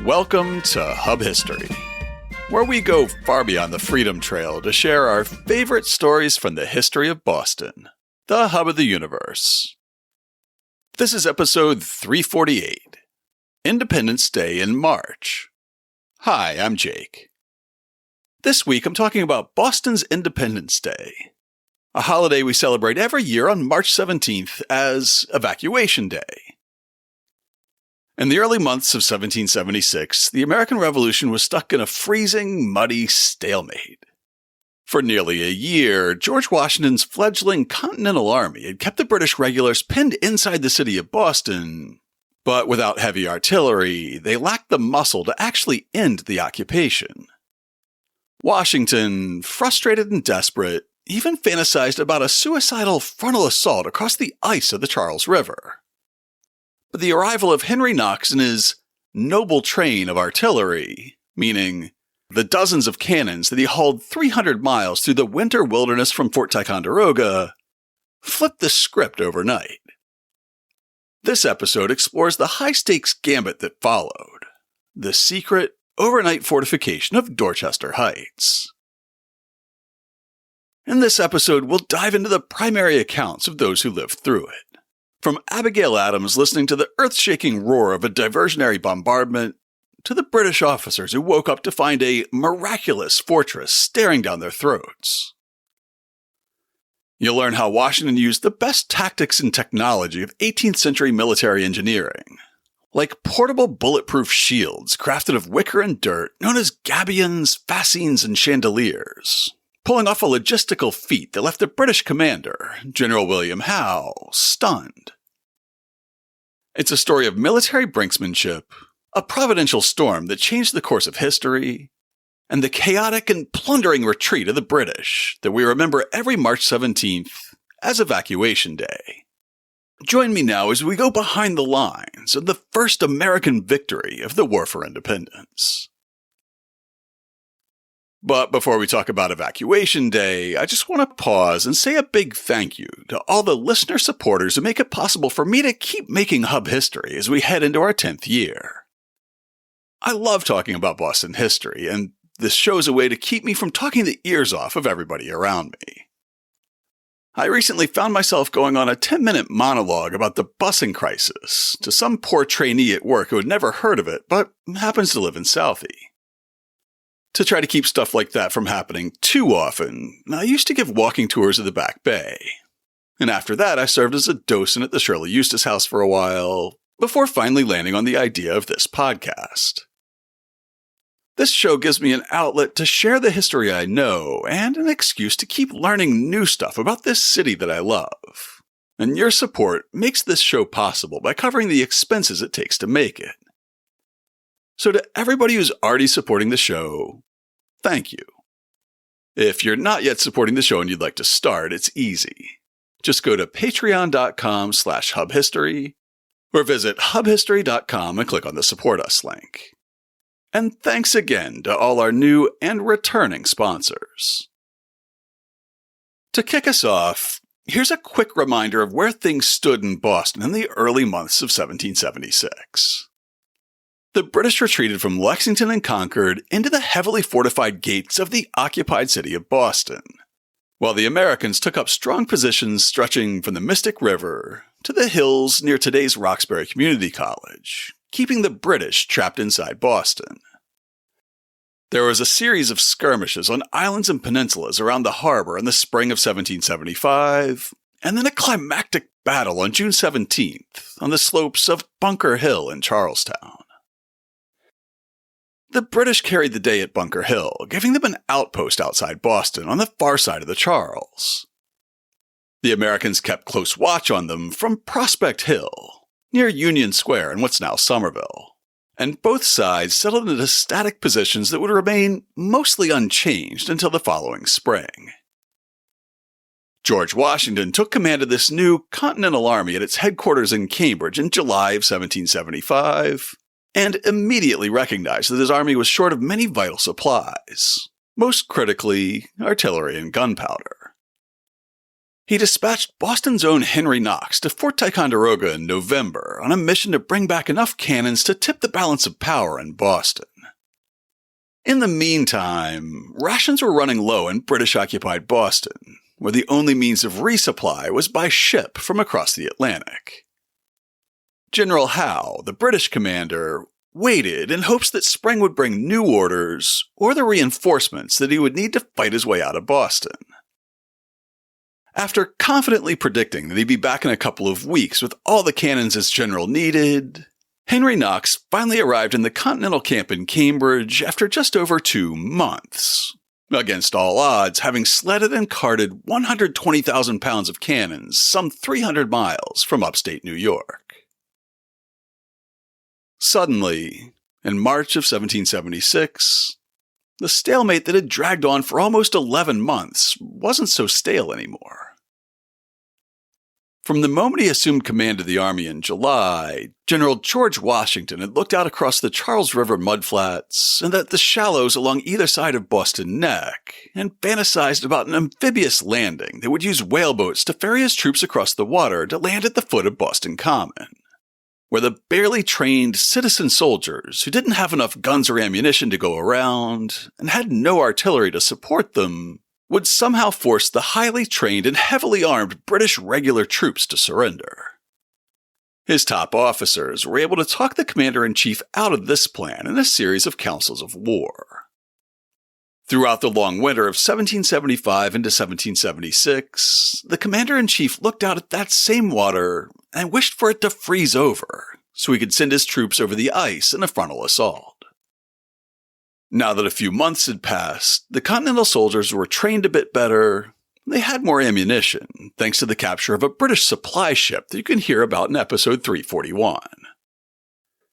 Welcome to Hub History, where we go far beyond the Freedom Trail to share our favorite stories from the history of Boston, the hub of the universe. This is episode 348, Independence Day in March. Hi, I'm Jake. This week I'm talking about Boston's Independence Day, a holiday we celebrate every year on March 17th as Evacuation Day. In the early months of 1776, the American Revolution was stuck in a freezing, muddy stalemate. For nearly a year, George Washington's fledgling Continental Army had kept the British regulars pinned inside the city of Boston, but without heavy artillery, they lacked the muscle to actually end the occupation. Washington, frustrated and desperate, even fantasized about a suicidal frontal assault across the ice of the Charles River. But the arrival of Henry Knox and his noble train of artillery, meaning the dozens of cannons that he hauled 300 miles through the winter wilderness from Fort Ticonderoga, flipped the script overnight. This episode explores the high-stakes gambit that followed, the secret, overnight fortification of Dorchester Heights. In this episode, we'll dive into the primary accounts of those who lived through it. From Abigail Adams listening to the earth-shaking roar of a diversionary bombardment, to the British officers who woke up to find a miraculous fortress staring down their throats. You'll learn how Washington used the best tactics and technology of 18th century military engineering, like portable bulletproof shields crafted of wicker and dirt known as gabions, fascines, and chandeliers, pulling off a logistical feat that left the British commander, General William Howe, stunned. It's a story of military brinksmanship, a providential storm that changed the course of history, and the chaotic and plundering retreat of the British that we remember every March 17th as Evacuation Day. Join me now as we go behind the lines of the first American victory of the War for Independence. But before we talk about Evacuation Day, I just want to pause and say a big thank you to all the listener supporters who make it possible for me to keep making Hub History as we head into our 10th year. I love talking about Boston history, and this show's a way to keep me from talking the ears off of everybody around me. I recently found myself going on a 10-minute monologue about the busing crisis to some poor trainee at work who had never heard of it, but happens to live in Southie. To try to keep stuff like that from happening too often, I used to give walking tours of the Back Bay. And after that, I served as a docent at the Shirley Eustace House for a while, before finally landing on the idea of this podcast. This show gives me an outlet to share the history I know, and an excuse to keep learning new stuff about this city that I love. And your support makes this show possible by covering the expenses it takes to make it. So to everybody who's already supporting the show, thank you. If you're not yet supporting the show and you'd like to start, it's easy. Just go to patreon.com/hubhistory or visit hubhistory.com and click on the Support Us link. And thanks again to all our new and returning sponsors. To kick us off, here's a quick reminder of where things stood in Boston in the early months of 1776. The British retreated from Lexington and Concord into the heavily fortified gates of the occupied city of Boston, while the Americans took up strong positions stretching from the Mystic River to the hills near today's Roxbury Community College, keeping the British trapped inside Boston. There was a series of skirmishes on islands and peninsulas around the harbor in the spring of 1775, and then a climactic battle on June 17th on the slopes of Bunker Hill in Charlestown. The British carried the day at Bunker Hill, giving them an outpost outside Boston on the far side of the Charles. The Americans kept close watch on them from Prospect Hill, near Union Square in what's now Somerville, and both sides settled into static positions that would remain mostly unchanged until the following spring. George Washington took command of this new Continental Army at its headquarters in Cambridge in July of 1775, and immediately recognized that his army was short of many vital supplies, most critically artillery and gunpowder. He dispatched Boston's own Henry Knox to Fort Ticonderoga in November on a mission to bring back enough cannons to tip the balance of power in Boston. In the meantime, rations were running low in British-occupied Boston, where the only means of resupply was by ship from across the Atlantic. General Howe, the British commander, waited in hopes that spring would bring new orders or the reinforcements that he would need to fight his way out of Boston. After confidently predicting that he'd be back in a couple of weeks with all the cannons his general needed, Henry Knox finally arrived in the Continental camp in Cambridge after just over 2 months, against all odds having sledded and carted 120,000 pounds of cannons some 300 miles from upstate New York. Suddenly, in March of 1776, the stalemate that had dragged on for almost 11 months wasn't so stale anymore. From the moment he assumed command of the army in July, General George Washington had looked out across the Charles River mudflats and at the shallows along either side of Boston Neck and fantasized about an amphibious landing that would use whaleboats to ferry his troops across the water to land at the foot of Boston Common, where the barely trained citizen soldiers who didn't have enough guns or ammunition to go around and had no artillery to support them would somehow force the highly trained and heavily armed British regular troops to surrender. His top officers were able to talk the commander-in-chief out of this plan in a series of councils of war. Throughout the long winter of 1775 into 1776, the commander-in-chief looked out at that same water and wished for it to freeze over so he could send his troops over the ice in a frontal assault. Now that a few months had passed, the Continental soldiers were trained a bit better. They had more ammunition, thanks to the capture of a British supply ship that you can hear about in episode 341.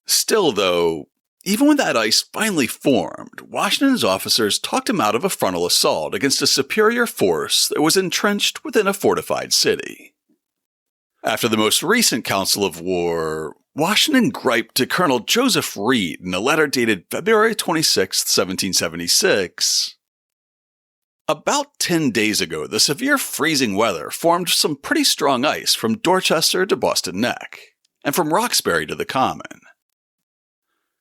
Still, though, even when that ice finally formed, Washington's officers talked him out of a frontal assault against a superior force that was entrenched within a fortified city. After the most recent council of war, Washington griped to Colonel Joseph Reed in a letter dated February 26, 1776. About 10 days ago, the severe freezing weather formed some pretty strong ice from Dorchester to Boston Neck, and from Roxbury to the Common.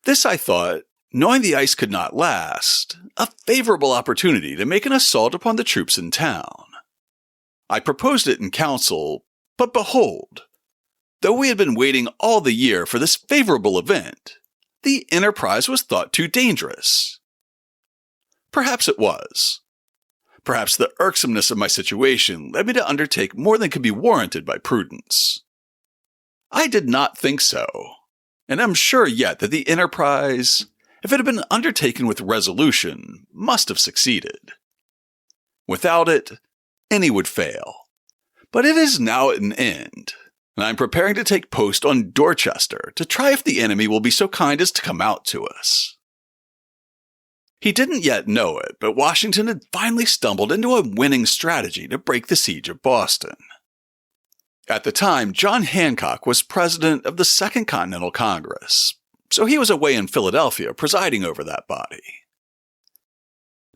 This, I thought, knowing the ice could not last, a favorable opportunity to make an assault upon the troops in town. I proposed it in council, but behold, though we had been waiting all the year for this favorable event, the enterprise was thought too dangerous. Perhaps it was. Perhaps the irksomeness of my situation led me to undertake more than could be warranted by prudence. I did not think so, and am sure yet that the enterprise, if it had been undertaken with resolution, must have succeeded. Without it, any would fail. But it is now at an end, and I am preparing to take post on Dorchester to try if the enemy will be so kind as to come out to us. He didn't yet know it, but Washington had finally stumbled into a winning strategy to break the siege of Boston. At the time, John Hancock was president of the Second Continental Congress, so he was away in Philadelphia presiding over that body.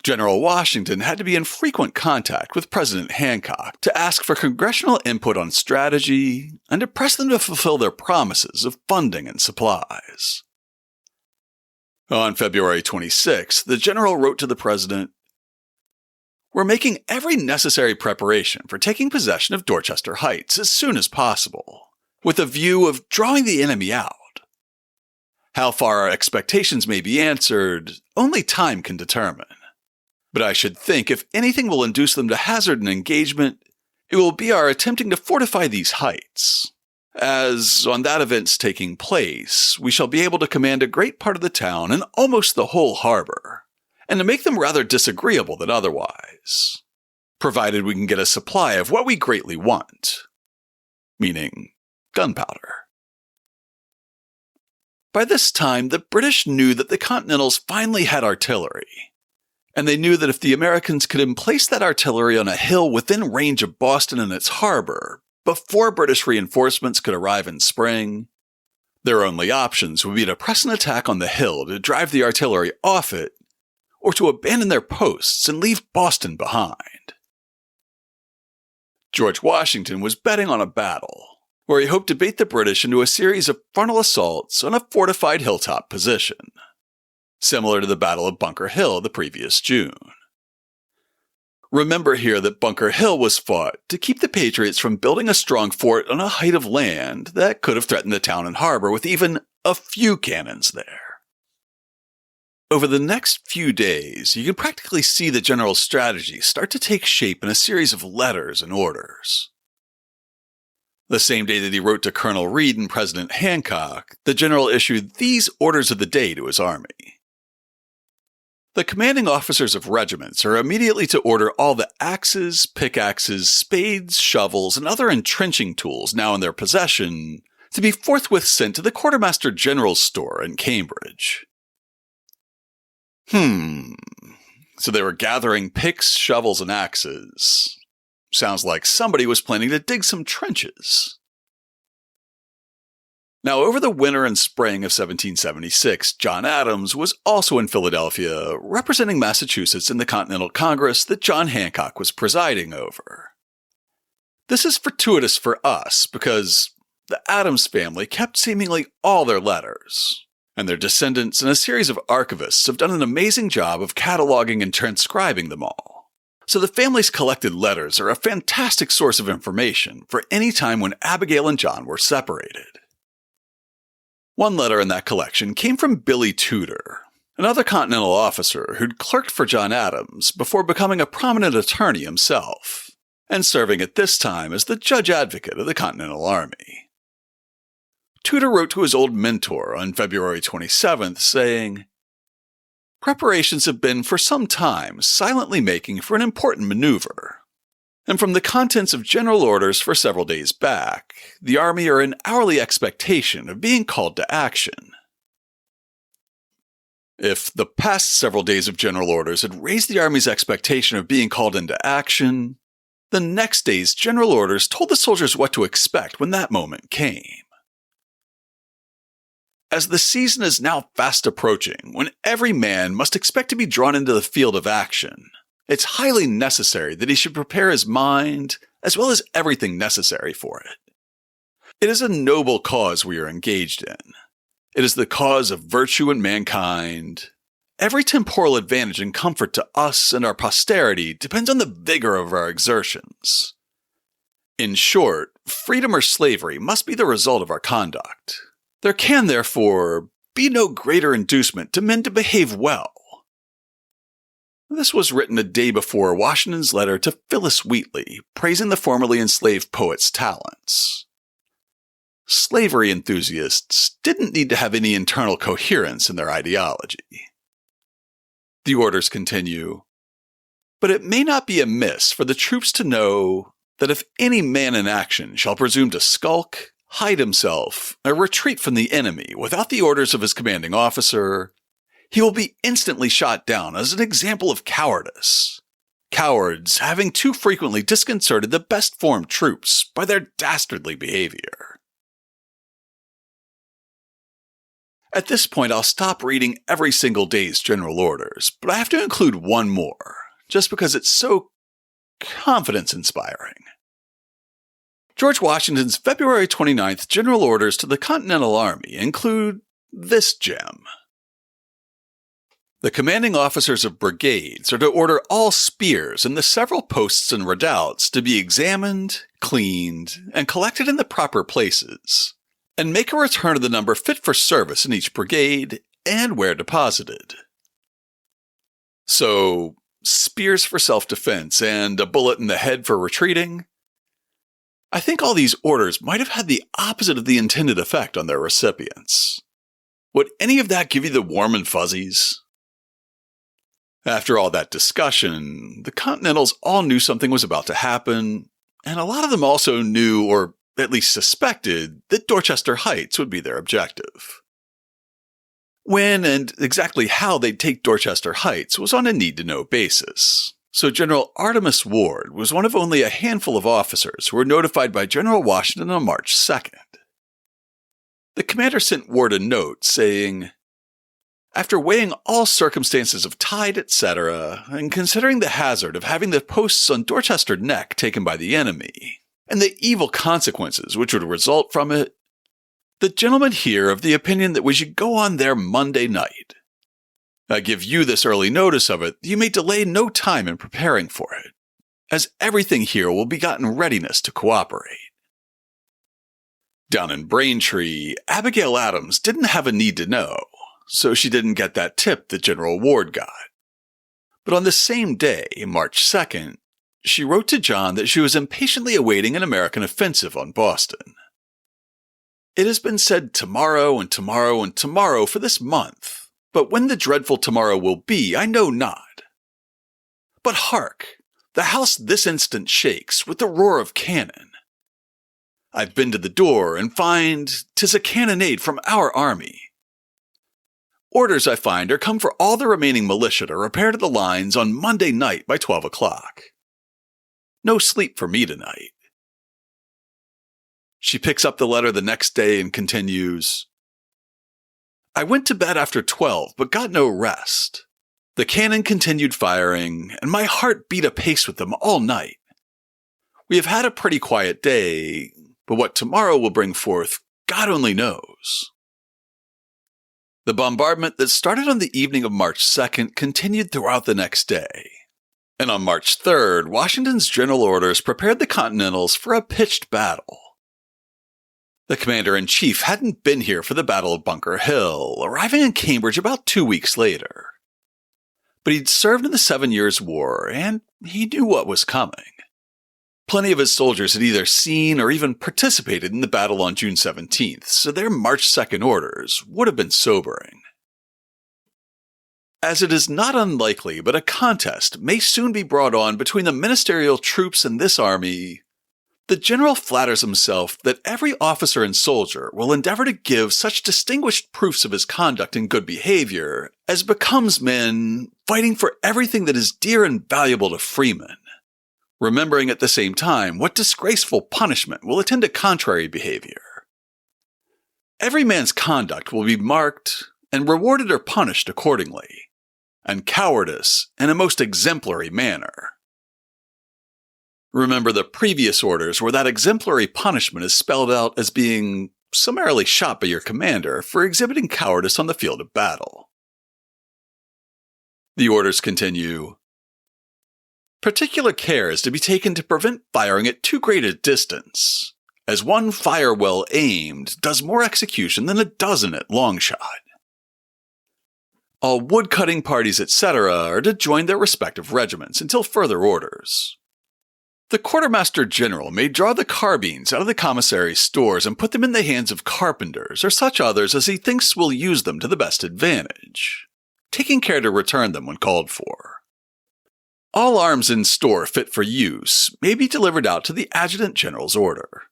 General Washington had to be in frequent contact with President Hancock to ask for congressional input on strategy and to press them to fulfill their promises of funding and supplies. On February 26, the general wrote to the president, "We're making every necessary preparation for taking possession of Dorchester Heights as soon as possible, with a view of drawing the enemy out. How far our expectations may be answered, only time can determine. But I should think if anything will induce them to hazard an engagement, it will be our attempting to fortify these heights, as, on that event's taking place, we shall be able to command a great part of the town and almost the whole harbor, and to make them rather disagreeable than otherwise, provided we can get a supply of what we greatly want, meaning gunpowder." By this time, the British knew that the Continentals finally had artillery, and they knew that if the Americans could emplace that artillery on a hill within range of Boston and its harbor before British reinforcements could arrive in spring, their only options would be to press an attack on the hill to drive the artillery off it, or to abandon their posts and leave Boston behind. George Washington was betting on a battle, where he hoped to bait the British into a series of frontal assaults on a fortified hilltop position, similar to the Battle of Bunker Hill the previous June. Remember here that Bunker Hill was fought to keep the Patriots from building a strong fort on a height of land that could have threatened the town and harbor with even a few cannons there. Over the next few days, you can practically see the general's strategy start to take shape in a series of letters and orders. The same day that he wrote to Colonel Reed and President Hancock, the general issued these orders of the day to his army. The commanding officers of regiments are immediately to order all the axes, pickaxes, spades, shovels, and other entrenching tools now in their possession to be forthwith sent to the Quartermaster General's store in Cambridge. So they were gathering picks, shovels, and axes. Sounds like somebody was planning to dig some trenches. Now, over the winter and spring of 1776, John Adams was also in Philadelphia, representing Massachusetts in the Continental Congress that John Hancock was presiding over. This is fortuitous for us because the Adams family kept seemingly all their letters, and their descendants and a series of archivists have done an amazing job of cataloging and transcribing them all. So the family's collected letters are a fantastic source of information for any time when Abigail and John were separated. One letter in that collection came from Billy Tudor, another Continental officer who'd clerked for John Adams before becoming a prominent attorney himself, and serving at this time as the judge advocate of the Continental Army. Tudor wrote to his old mentor on February 27th, saying, "Preparations have been for some time silently making for an important maneuver, and from the contents of general orders for several days back, the Army are in hourly expectation of being called to action." If the past several days of general orders had raised the Army's expectation of being called into action, the next day's general orders told the soldiers what to expect when that moment came. As the season is now fast approaching, when every man must expect to be drawn into the field of action, it's highly necessary that he should prepare his mind as well as everything necessary for it. It is a noble cause we are engaged in. It is the cause of virtue in mankind. Every temporal advantage and comfort to us and our posterity depends on the vigor of our exertions. In short, freedom or slavery must be the result of our conduct. There can, therefore, be no greater inducement to men to behave well. This was written a day before Washington's letter to Phyllis Wheatley, praising the formerly enslaved poet's talents. Slavery enthusiasts didn't need to have any internal coherence in their ideology. The orders continue, "But it may not be amiss for the troops to know that if any man in action shall presume to skulk, hide himself, or retreat from the enemy without the orders of his commanding officer, he will be instantly shot down as an example of cowardice. Cowards having too frequently disconcerted the best formed troops by their dastardly behavior." At this point, I'll stop reading every single day's general orders, but I have to include one more, just because it's so confidence-inspiring. George Washington's February 29th general orders to the Continental Army include this gem. The commanding officers of brigades are to order all spears in the several posts and redoubts to be examined, cleaned, and collected in the proper places, and make a return of the number fit for service in each brigade and where deposited. So, spears for self-defense and a bullet in the head for retreating? I think all these orders might have had the opposite of the intended effect on their recipients. Would any of that give you the warm and fuzzies? After all that discussion, the Continentals all knew something was about to happen, and a lot of them also knew, or at least suspected, that Dorchester Heights would be their objective. When and exactly how they'd take Dorchester Heights was on a need-to-know basis. So General Artemus Ward was one of only a handful of officers who were notified by General Washington on March 2nd. The commander sent Ward a note saying, After weighing all circumstances of tide, etc., and considering the hazard of having the posts on Dorchester Neck taken by the enemy, and the evil consequences which would result from it, the gentlemen here of the opinion that we should go on there Monday night. I give you this early notice of it that you may delay no time in preparing for it, as everything here will be got in readiness to cooperate. Down in Braintree, Abigail Adams didn't have a need to know, so she didn't get that tip that General Ward got. But on the same day, March 2nd, she wrote to John that she was impatiently awaiting an American offensive on Boston. It has been said tomorrow and tomorrow and tomorrow for this month, but when the dreadful tomorrow will be, I know not. But hark, the house this instant shakes with the roar of cannon. I've been to the door and find 'tis a cannonade from our army. Orders, I find, are come for all the remaining militia to repair to the lines on Monday night by 12 o'clock. No sleep for me tonight. She picks up the letter the next day and continues, I went to bed after 12, but got no rest. The cannon continued firing, and my heart beat apace with them all night. We have had a pretty quiet day, but what tomorrow will bring forth, God only knows. The bombardment that started on the evening of March 2nd continued throughout the next day. And on March 3rd, Washington's general orders prepared the Continentals for a pitched battle. The commander-in-chief hadn't been here for the Battle of Bunker Hill, arriving in Cambridge about 2 weeks later. But he'd served in the 7 Years' War, and he knew what was coming. Plenty of his soldiers had either seen or even participated in the battle on June 17th, so their March 2nd orders would have been sobering. As it is not unlikely, but a contest may soon be brought on between the ministerial troops and this army, the general flatters himself that every officer and soldier will endeavor to give such distinguished proofs of his conduct and good behavior as becomes men fighting for everything that is dear and valuable to freemen, remembering at the same time what disgraceful punishment will attend a contrary behavior. Every man's conduct will be marked and rewarded or punished accordingly, and cowardice in a most exemplary manner. Remember the previous orders where that exemplary punishment is spelled out as being summarily shot by your commander for exhibiting cowardice on the field of battle. The orders continue, particular care is to be taken to prevent firing at too great a distance, as one fire well aimed does more execution than a dozen at long shot. All wood-cutting parties, etc., are to join their respective regiments until further orders. The quartermaster general may draw the carbines out of the commissary's stores and put them in the hands of carpenters or such others as he thinks will use them to the best advantage, taking care to return them when called for. All arms in store fit for use may be delivered out to the adjutant general's order.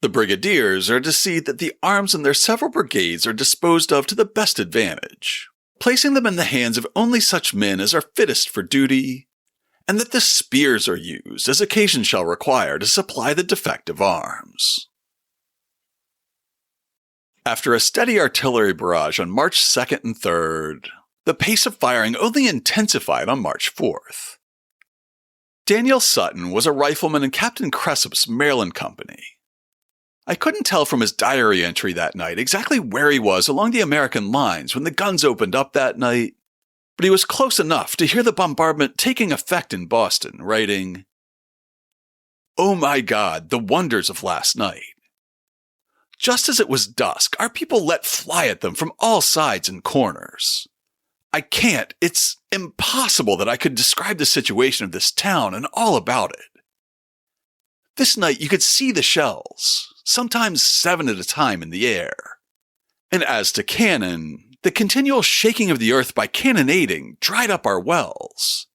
The brigadiers are to see that the arms in their several brigades are disposed of to the best advantage, placing them in the hands of only such men as are fittest for duty, and that the spears are used as occasion shall require to supply the defective arms. After a steady artillery barrage on March 2nd and 3rd, the pace of firing only intensified on March 4th. Daniel Sutton was a rifleman in Captain Cressup's Maryland Company. I couldn't tell from his diary entry that night exactly where he was along the American lines when the guns opened up that night, but he was close enough to hear the bombardment taking effect in Boston, writing, "Oh my God, the wonders of last night. Just as it was dusk, our people let fly at them from all sides and corners. It's impossible that I could describe the situation of this town and all about it. This night you could see the shells, sometimes 7 at a time in the air. And as to cannon, the continual shaking of the earth by cannonading dried up our wells.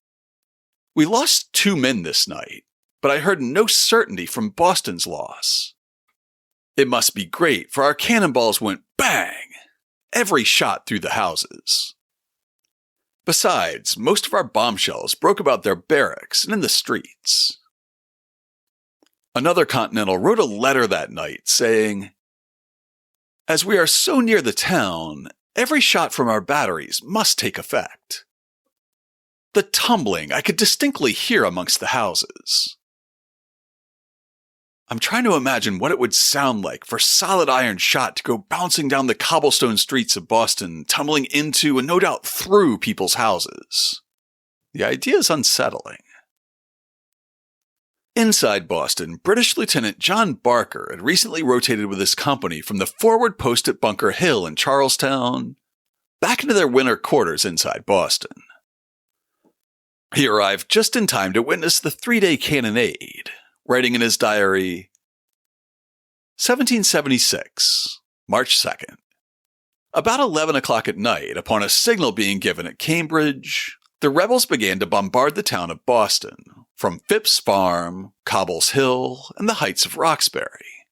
We lost 2 men this night, but I heard no certainty from Boston's loss. It must be great, for our cannonballs went bang, every shot through the houses. Besides, most of our bombshells broke about their barracks and in the streets." Another Continental wrote a letter that night saying, "As we are so near the town, Every shot from our batteries must take effect. The tumbling I could distinctly hear amongst the houses. I'm trying to imagine what it would sound like for solid iron shot to go bouncing down the cobblestone streets of Boston, tumbling into and no doubt through people's houses. The idea is unsettling. Inside Boston, British Lieutenant John Barker had recently rotated with his company from the forward post at Bunker Hill in Charlestown back into their winter quarters inside Boston. He arrived just in time to witness the 3-day cannonade, writing in his diary, 1776, March 2nd. About 11 o'clock at night, upon a signal being given at Cambridge, the rebels began to bombard the town of Boston, from Phipps Farm, Cobble's Hill, and the heights of Roxbury.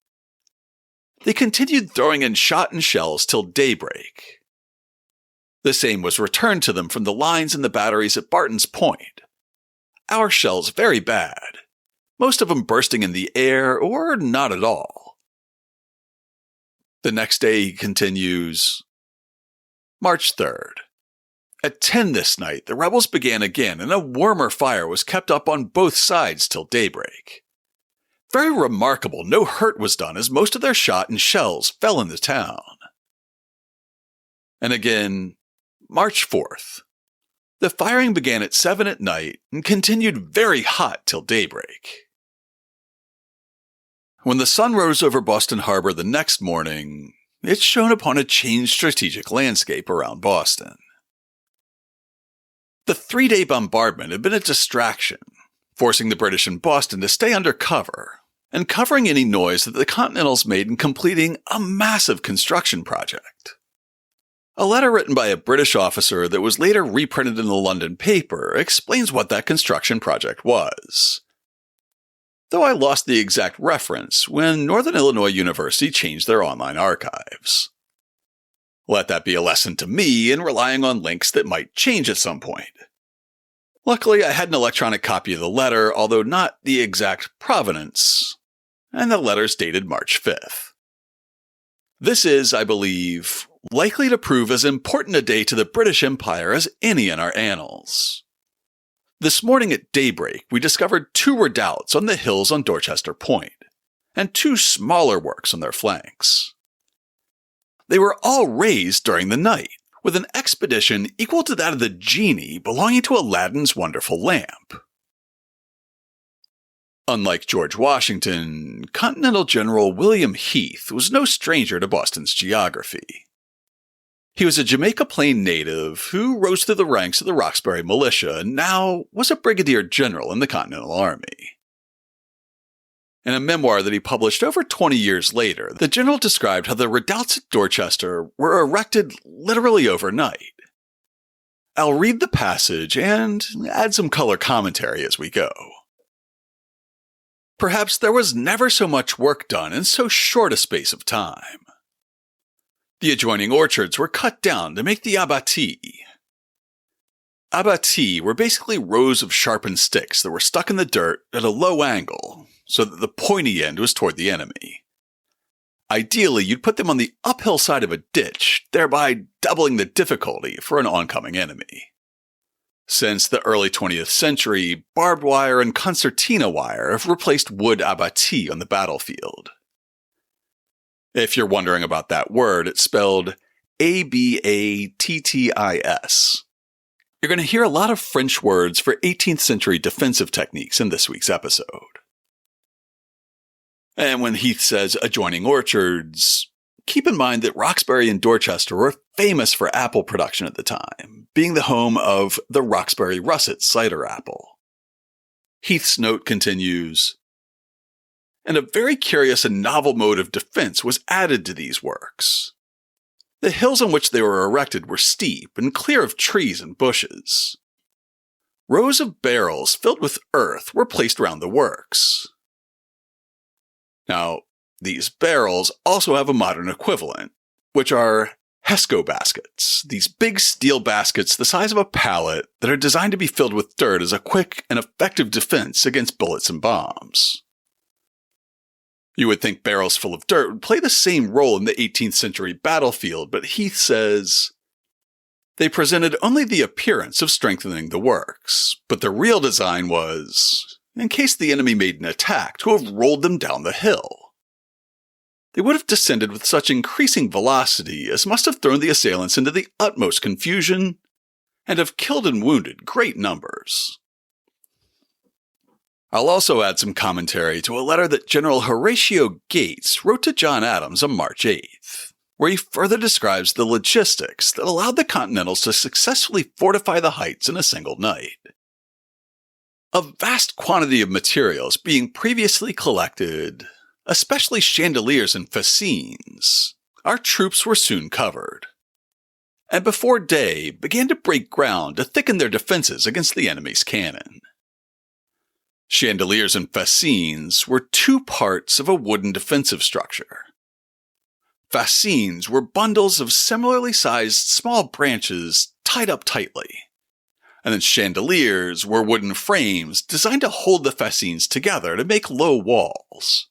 They continued throwing in shot and shells till daybreak. The same was returned to them from the lines and the batteries at Barton's Point. Our shells very bad, most of them bursting in the air or not at all. The next day, he continues, March 3rd. At 10 this night, the rebels began again, and a warmer fire was kept up on both sides till daybreak. Very remarkable, no hurt was done, as most of their shot and shells fell in the town. And again, March 4th. The firing began at 7 at night and continued very hot till daybreak. When the sun rose over Boston Harbor the next morning, it shone upon a changed strategic landscape around Boston. The 3-day bombardment had been a distraction, forcing the British in Boston to stay under cover and covering any noise that the Continentals made in completing a massive construction project. A letter written by a British officer that was later reprinted in the London paper explains what that construction project was, though I lost the exact reference when Northern Illinois University changed their online archives. Let that be a lesson to me in relying on links that might change at some point. Luckily, I had an electronic copy of the letter, although not the exact provenance, and the letter's dated March 5th. This is, I believe, likely to prove as important a day to the British Empire as any in our annals. This morning at daybreak, we discovered 2 redoubts on the hills on Dorchester Point, and 2 smaller works on their flanks. They were all raised during the night, with an expedition equal to that of the genie belonging to Aladdin's wonderful lamp. Unlike George Washington, Continental General William Heath was no stranger to Boston's geography. He was a Jamaica Plain native who rose through the ranks of the Roxbury militia and now was a brigadier general in the Continental Army. In a memoir that he published over 20 years later, the general described how the redoubts at Dorchester were erected literally overnight. I'll read the passage and add some color commentary as we go. Perhaps there was never so much work done in so short a space of time. The adjoining orchards were cut down to make the abattis. Abattis were basically rows of sharpened sticks that were stuck in the dirt at a low angle, so that the pointy end was toward the enemy. Ideally, you'd put them on the uphill side of a ditch, thereby doubling the difficulty for an oncoming enemy. Since the early 20th century, barbed wire and concertina wire have replaced wood abattis on the battlefield. If you're wondering about that word, it's spelled A-B-A-T-T-I-S. You're going to hear a lot of French words for 18th century defensive techniques in this week's episode. And when Heath says adjoining orchards, keep in mind that Roxbury and Dorchester were famous for apple production at the time, being the home of the Roxbury Russet cider apple. Heath's note continues, and a very curious and novel mode of defense was added to these works. The hills on which they were erected were steep and clear of trees and bushes. Rows of barrels filled with earth were placed round the works. Now, these barrels also have a modern equivalent, which are Hesco baskets, these big steel baskets the size of a pallet that are designed to be filled with dirt as a quick and effective defense against bullets and bombs. You would think barrels full of dirt would play the same role in the 18th century battlefield, but Heath says, they presented only the appearance of strengthening the works, but the real design was, in case the enemy made an attack, to have rolled them down the hill. They would have descended with such increasing velocity as must have thrown the assailants into the utmost confusion and have killed and wounded great numbers. I'll also add some commentary to a letter that General Horatio Gates wrote to John Adams on March 8th, where he further describes the logistics that allowed the Continentals to successfully fortify the heights in a single night. A vast quantity of materials being previously collected, especially chandeliers and fascines, our troops were soon covered, and before day began to break ground to thicken their defenses against the enemy's cannon. Chandeliers and fascines were two parts of a wooden defensive structure. Fascines were bundles of similarly sized small branches tied up tightly, and then chandeliers were wooden frames designed to hold the fascines together to make low walls.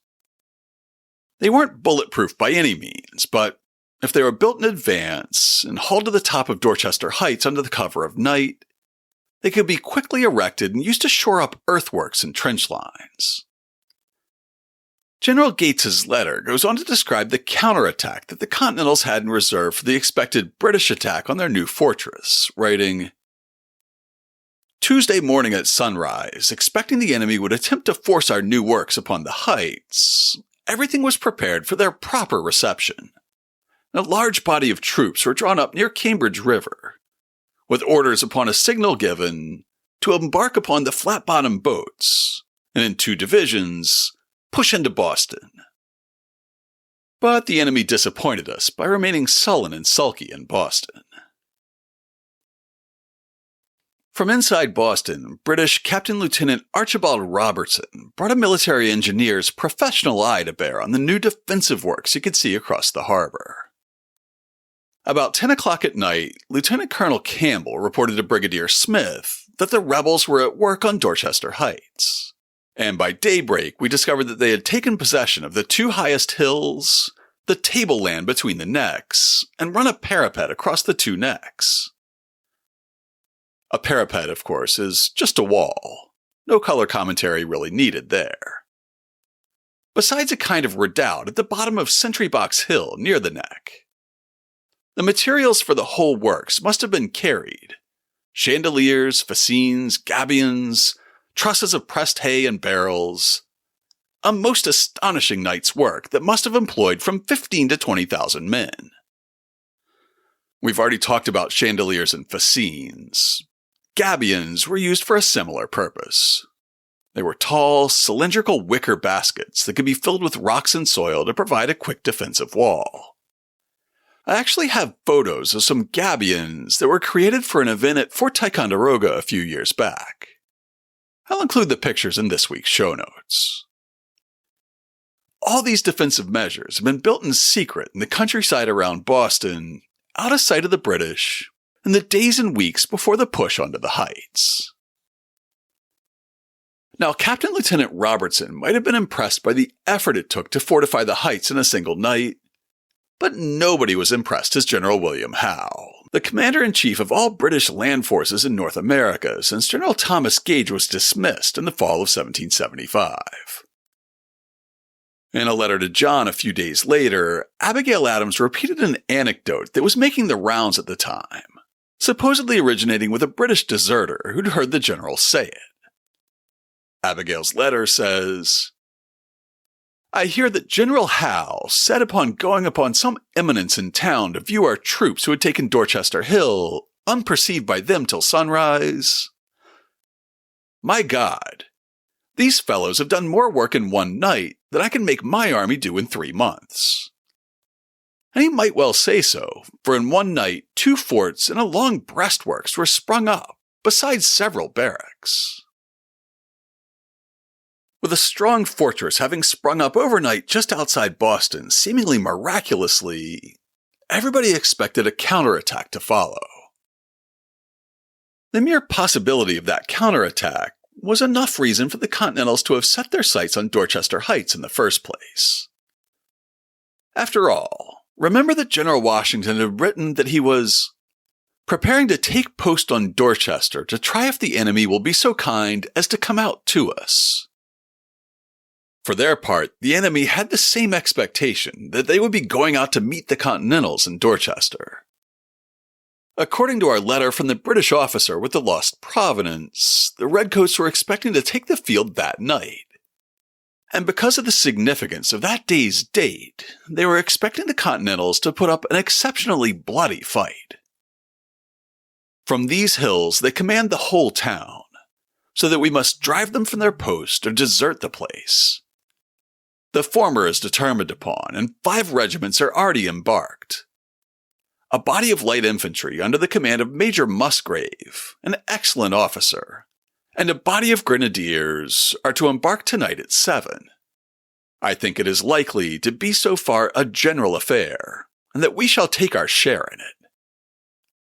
They weren't bulletproof by any means, but if they were built in advance and hauled to the top of Dorchester Heights under the cover of night, they could be quickly erected and used to shore up earthworks and trench lines. General Gates's letter goes on to describe the counterattack that the Continentals had in reserve for the expected British attack on their new fortress, writing, Tuesday morning at sunrise, expecting the enemy would attempt to force our new works upon the heights, everything was prepared for their proper reception. A large body of troops were drawn up near Cambridge River, with orders upon a signal given to embark upon the flat-bottomed boats, and in 2 divisions, push into Boston. But the enemy disappointed us by remaining sullen and sulky in Boston. From inside Boston, British Captain Lieutenant Archibald Robertson brought a military engineer's professional eye to bear on the new defensive works he could see across the harbor. About 10 o'clock at night, Lieutenant Colonel Campbell reported to Brigadier Smith that the rebels were at work on Dorchester Heights, and by daybreak we discovered that they had taken possession of the 2 highest hills, the tableland between the necks, and run a parapet across the 2 necks. A parapet, of course, is just a wall. No color commentary really needed there. Besides a kind of redoubt at the bottom of Sentry Box Hill near the neck. The materials for the whole works must have been carried. Chandeliers, fascines, gabions, trusses of pressed hay and barrels. A most astonishing night's work that must have employed from 15 to 20,000 men. We've already talked about chandeliers and fascines. Gabions were used for a similar purpose. They were tall, cylindrical wicker baskets that could be filled with rocks and soil to provide a quick defensive wall. I actually have photos of some gabions that were created for an event at Fort Ticonderoga a few years back. I'll include the pictures in this week's show notes. All these defensive measures have been built in secret in the countryside around Boston, out of sight of the British, in the days and weeks before the push onto the heights. Now, Captain Lieutenant Robertson might have been impressed by the effort it took to fortify the heights in a single night, but nobody was impressed as General William Howe, the Commander-in-Chief of all British land forces in North America since General Thomas Gage was dismissed in the fall of 1775. In a letter to John a few days later, Abigail Adams repeated an anecdote that was making the rounds at the time, supposedly originating with a British deserter who'd heard the general say it. Abigail's letter says, I hear that General Howe, set upon going upon some eminence in town to view our troops who had taken Dorchester Hill, unperceived by them till sunrise. My God, these fellows have done more work in one night than I can make my army do in 3 months. And he might well say so, for in one night 2 forts and a long breastworks were sprung up, besides several barracks. With a strong fortress having sprung up overnight just outside Boston, seemingly miraculously, everybody expected a counterattack to follow. The mere possibility of that counterattack was enough reason for the Continentals to have set their sights on Dorchester Heights in the first place. After all, remember that General Washington had written that he was preparing to take post on Dorchester to try if the enemy will be so kind as to come out to us. For their part, the enemy had the same expectation that they would be going out to meet the Continentals in Dorchester. According to our letter from the British officer with the lost Providence, the Redcoats were expecting to take the field that night. And because of the significance of that day's date, they were expecting the Continentals to put up an exceptionally bloody fight. From these hills, they command the whole town, so that we must drive them from their post or desert the place. The former is determined upon, and 5 regiments are already embarked. A body of light infantry under the command of Major Musgrave, an excellent officer, and a body of grenadiers are to embark tonight at 7. I think it is likely to be so far a general affair, and that we shall take our share in it.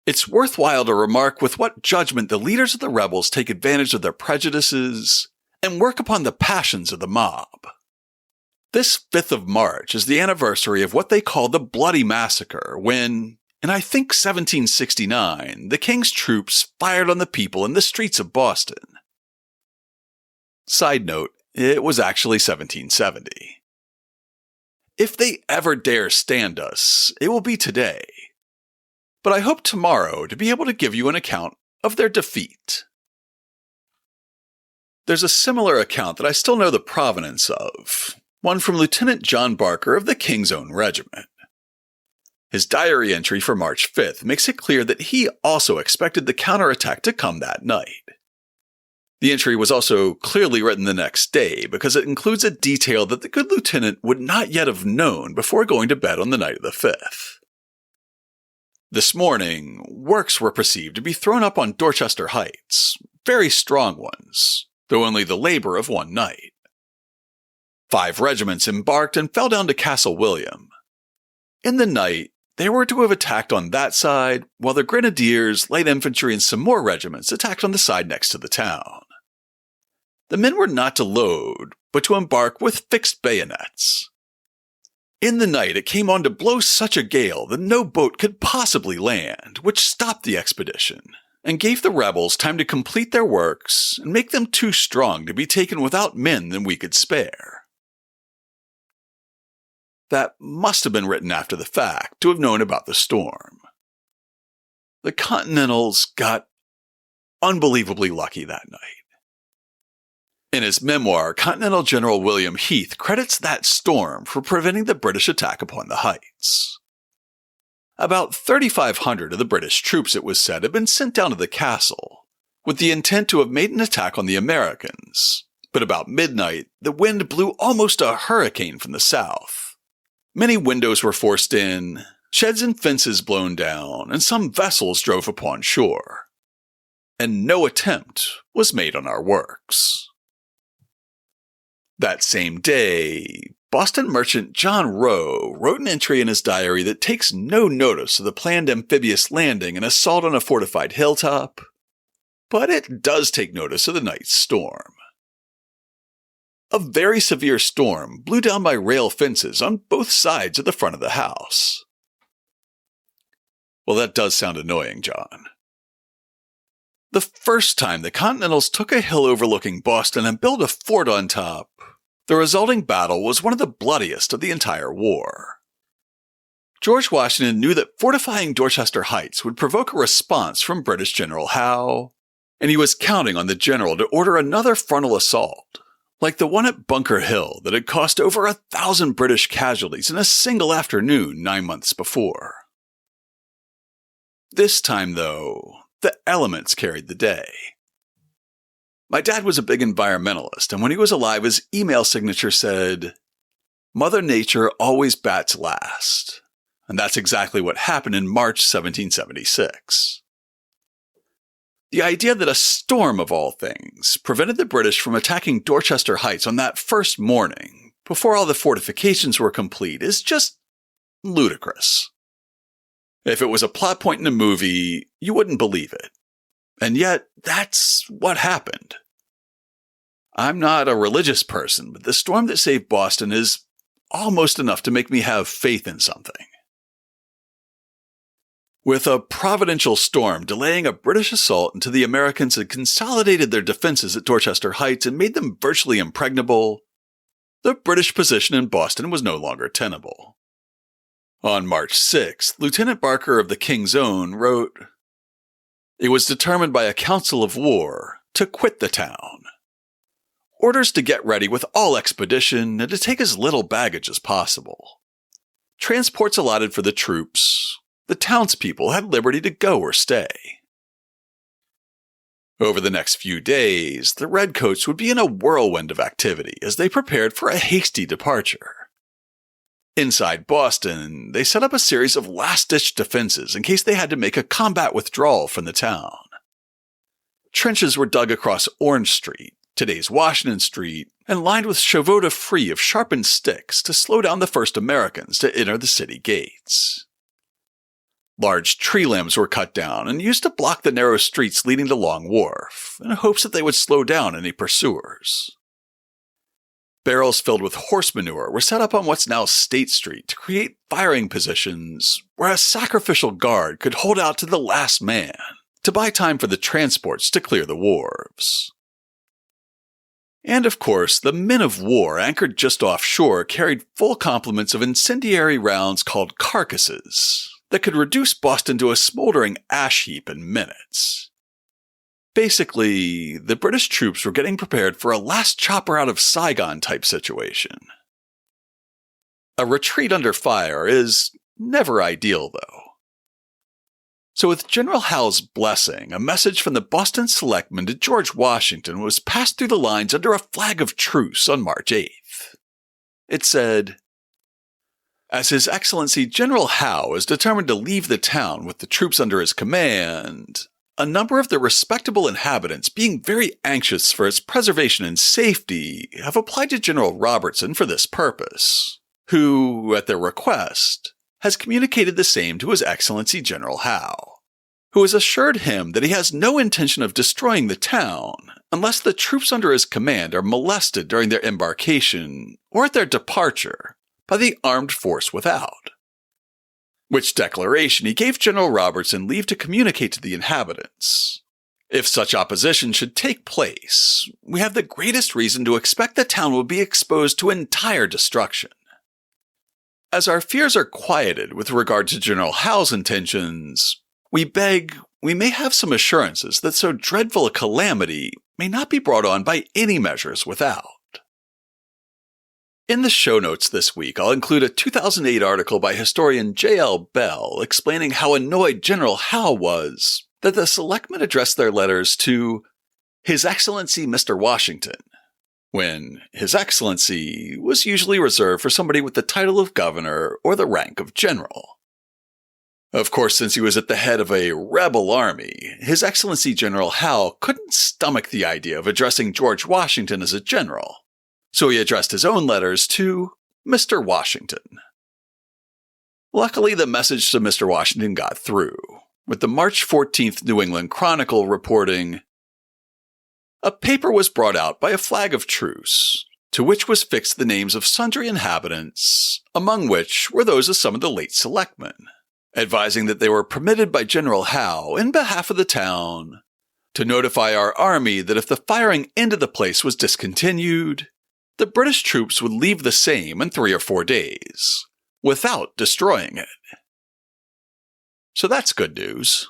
It's worthwhile to remark with what judgment the leaders of the rebels take advantage of their prejudices and work upon the passions of the mob. This 5th of March is the anniversary of what they call the Bloody Massacre, when, in I think 1769, the King's troops fired on the people in the streets of Boston. Side note, it was actually 1770. If they ever dare stand us, it will be today. But I hope tomorrow to be able to give you an account of their defeat. There's a similar account that I still know the provenance of, one from Lieutenant John Barker of the King's Own Regiment. His diary entry for March 5th makes it clear that he also expected the counterattack to come that night. The entry was also clearly written the next day because it includes a detail that the good lieutenant would not yet have known before going to bed on the night of the 5th. This morning, works were perceived to be thrown up on Dorchester Heights, very strong ones, though only the labor of one night. 5 regiments embarked and fell down to Castle William. In the night, they were to have attacked on that side, while the grenadiers, light infantry, and some more regiments attacked on the side next to the town. The men were not to load, but to embark with fixed bayonets. In the night, it came on to blow such a gale that no boat could possibly land, which stopped the expedition, and gave the rebels time to complete their works and make them too strong to be taken without men than we could spare. That must have been written after the fact to have known about the storm. The Continentals got unbelievably lucky that night. In his memoir, Continental General William Heath credits that storm for preventing the British attack upon the heights. About 3,500 of the British troops, it was said, had been sent down to the castle, with the intent to have made an attack on the Americans, but about midnight, the wind blew almost a hurricane from the south. Many windows were forced in, sheds and fences blown down, and some vessels drove upon shore. And no attempt was made on our works. That same day, Boston merchant John Rowe wrote an entry in his diary that takes no notice of the planned amphibious landing and assault on a fortified hilltop, but it does take notice of the night's storm. A very severe storm blew down my rail fences on both sides of the front of the house. Well, that does sound annoying, John. The first time the Continentals took a hill overlooking Boston and built a fort on top, the resulting battle was one of the bloodiest of the entire war. George Washington knew that fortifying Dorchester Heights would provoke a response from British General Howe, and he was counting on the general to order another frontal assault, like the one at Bunker Hill that had cost over 1,000 British casualties in a single afternoon 9 months before. This time, though, the elements carried the day. My dad was a big environmentalist, and when he was alive, his email signature said, "Mother Nature always bats last." And that's exactly what happened in March 1776. The idea that a storm of all things prevented the British from attacking Dorchester Heights on that first morning, before all the fortifications were complete, is just ludicrous. If it was a plot point in a movie, you wouldn't believe it. And yet, that's what happened. I'm not a religious person, but the storm that saved Boston is almost enough to make me have faith in something. With a providential storm delaying a British assault until the Americans had consolidated their defenses at Dorchester Heights and made them virtually impregnable, the British position in Boston was no longer tenable. On March 6th, Lieutenant Barker of the King's Own wrote, "It was determined by a council of war to quit the town. Orders to get ready with all expedition and to take as little baggage as possible. Transports allotted for the troops. The townspeople had liberty to go or stay." Over the next few days, the Redcoats would be in a whirlwind of activity as they prepared for a hasty departure. Inside Boston, they set up a series of last-ditch defenses in case they had to make a combat withdrawal from the town. Trenches were dug across Orange Street, today's Washington Street, and lined with chevaux de frise of sharpened sticks to slow down the first Americans to enter the city gates. Large tree limbs were cut down and used to block the narrow streets leading to Long Wharf, in hopes that they would slow down any pursuers. Barrels filled with horse manure were set up on what's now State Street to create firing positions where a sacrificial guard could hold out to the last man to buy time for the transports to clear the wharves. And of course, the men of war anchored just offshore carried full complements of incendiary rounds called carcasses that could reduce Boston to a smoldering ash heap in minutes. Basically, the British troops were getting prepared for a last chopper out of Saigon type situation. A retreat under fire is never ideal, though. So with General Howe's blessing, a message from the Boston Selectmen to George Washington was passed through the lines under a flag of truce on March 8th. It said, "As His Excellency General Howe is determined to leave the town with the troops under his command, a number of the respectable inhabitants, being very anxious for its preservation and safety, have applied to General Robertson for this purpose, who, at their request, has communicated the same to His Excellency General Howe, who has assured him that he has no intention of destroying the town unless the troops under his command are molested during their embarkation or at their departure by the armed force without." Which declaration he gave General Robertson leave to communicate to the inhabitants. If such opposition should take place, we have the greatest reason to expect the town will be exposed to entire destruction. As our fears are quieted with regard to General Howe's intentions, we beg we may have some assurances that so dreadful a calamity may not be brought on by any measures without. In the show notes this week, I'll include a 2008 article by historian J.L. Bell explaining how annoyed General Howe was that the selectmen addressed their letters to His Excellency Mr. Washington, when His Excellency was usually reserved for somebody with the title of governor or the rank of general. Of course, since he was at the head of a rebel army, His Excellency General Howe couldn't stomach the idea of addressing George Washington as a general. So he addressed his own letters to Mr. Washington. Luckily, the message to Mr. Washington got through, with the March 14th New England Chronicle reporting, "A paper was brought out by a flag of truce, to which was fixed the names of sundry inhabitants, among which were those of some of the late selectmen, advising that they were permitted by General Howe, in behalf of the town, to notify our army that if the firing into the place was discontinued, the British troops would leave the same in 3 or 4 days, without destroying it." So that's good news.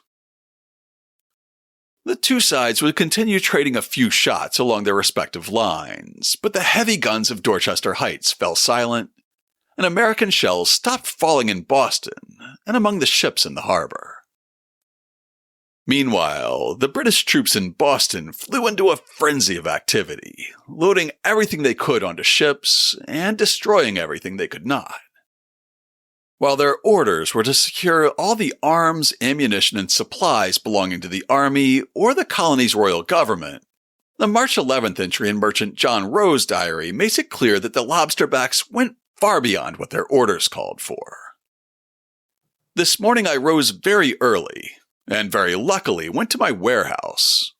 The two sides would continue trading a few shots along their respective lines, but the heavy guns of Dorchester Heights fell silent, and American shells stopped falling in Boston and among the ships in the harbor. Meanwhile, the British troops in Boston flew into a frenzy of activity, loading everything they could onto ships and destroying everything they could not. While their orders were to secure all the arms, ammunition, and supplies belonging to the Army or the colony's royal government, the March 11th entry in merchant John Rowe's diary makes it clear that the lobsterbacks went far beyond what their orders called for. "This morning I rose very early, and very luckily went to my warehouse.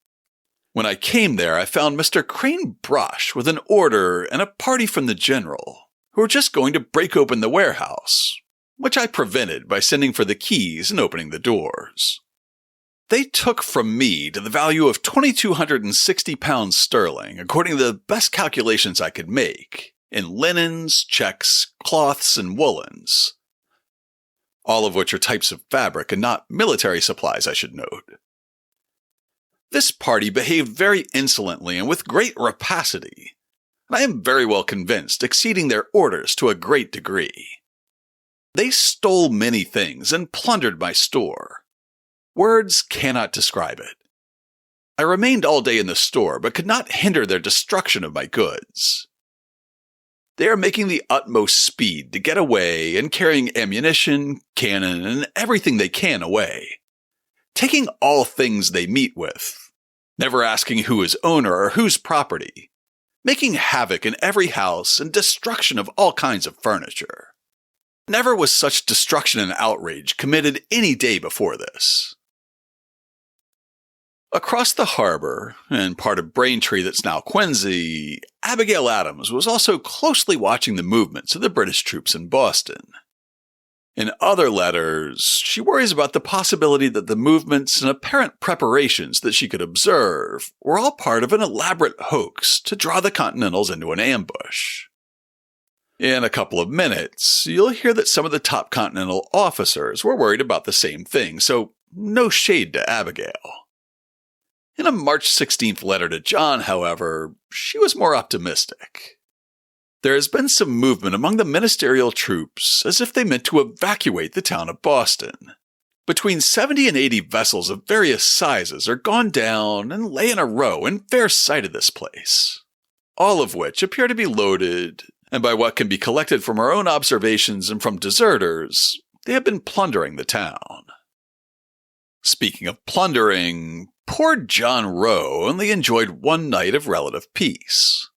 When I came there, I found Mr. Crane Brush with an order and a party from the general, who were just going to break open the warehouse, which I prevented by sending for the keys and opening the doors. They took from me to the value of £2,260 sterling, according to the best calculations I could make, in linens, checks, cloths, and woolens, all of which are types of fabric and not military supplies, I should note. This party behaved very insolently and with great rapacity, and I am very well convinced exceeding their orders to a great degree. They stole many things and plundered my store. Words cannot describe it. I remained all day in the store, but could not hinder their destruction of my goods. They are making the utmost speed to get away and carrying ammunition, cannon, and everything they can away, taking all things they meet with, never asking who is owner or whose property, making havoc in every house and destruction of all kinds of furniture. Never was such destruction and outrage committed any day before this. Across the harbor, and part of Braintree that's now Quincy, Abigail Adams was also closely watching the movements of the British troops in Boston. In other letters, she worries about the possibility that the movements and apparent preparations that she could observe were all part of an elaborate hoax to draw the Continentals into an ambush. In a couple of minutes, you'll hear that some of the top Continental officers were worried about the same thing, so no shade to Abigail. In a March 16th letter to John, however, she was more optimistic. There has been some movement among the ministerial troops as if they meant to evacuate the town of Boston. Between 70 and 80 vessels of various sizes are gone down and lay in a row in fair sight of this place, all of which appear to be loaded, and by what can be collected from our own observations and from deserters, they have been plundering the town. Speaking of plundering, poor John Rowe only enjoyed one night of relative peace.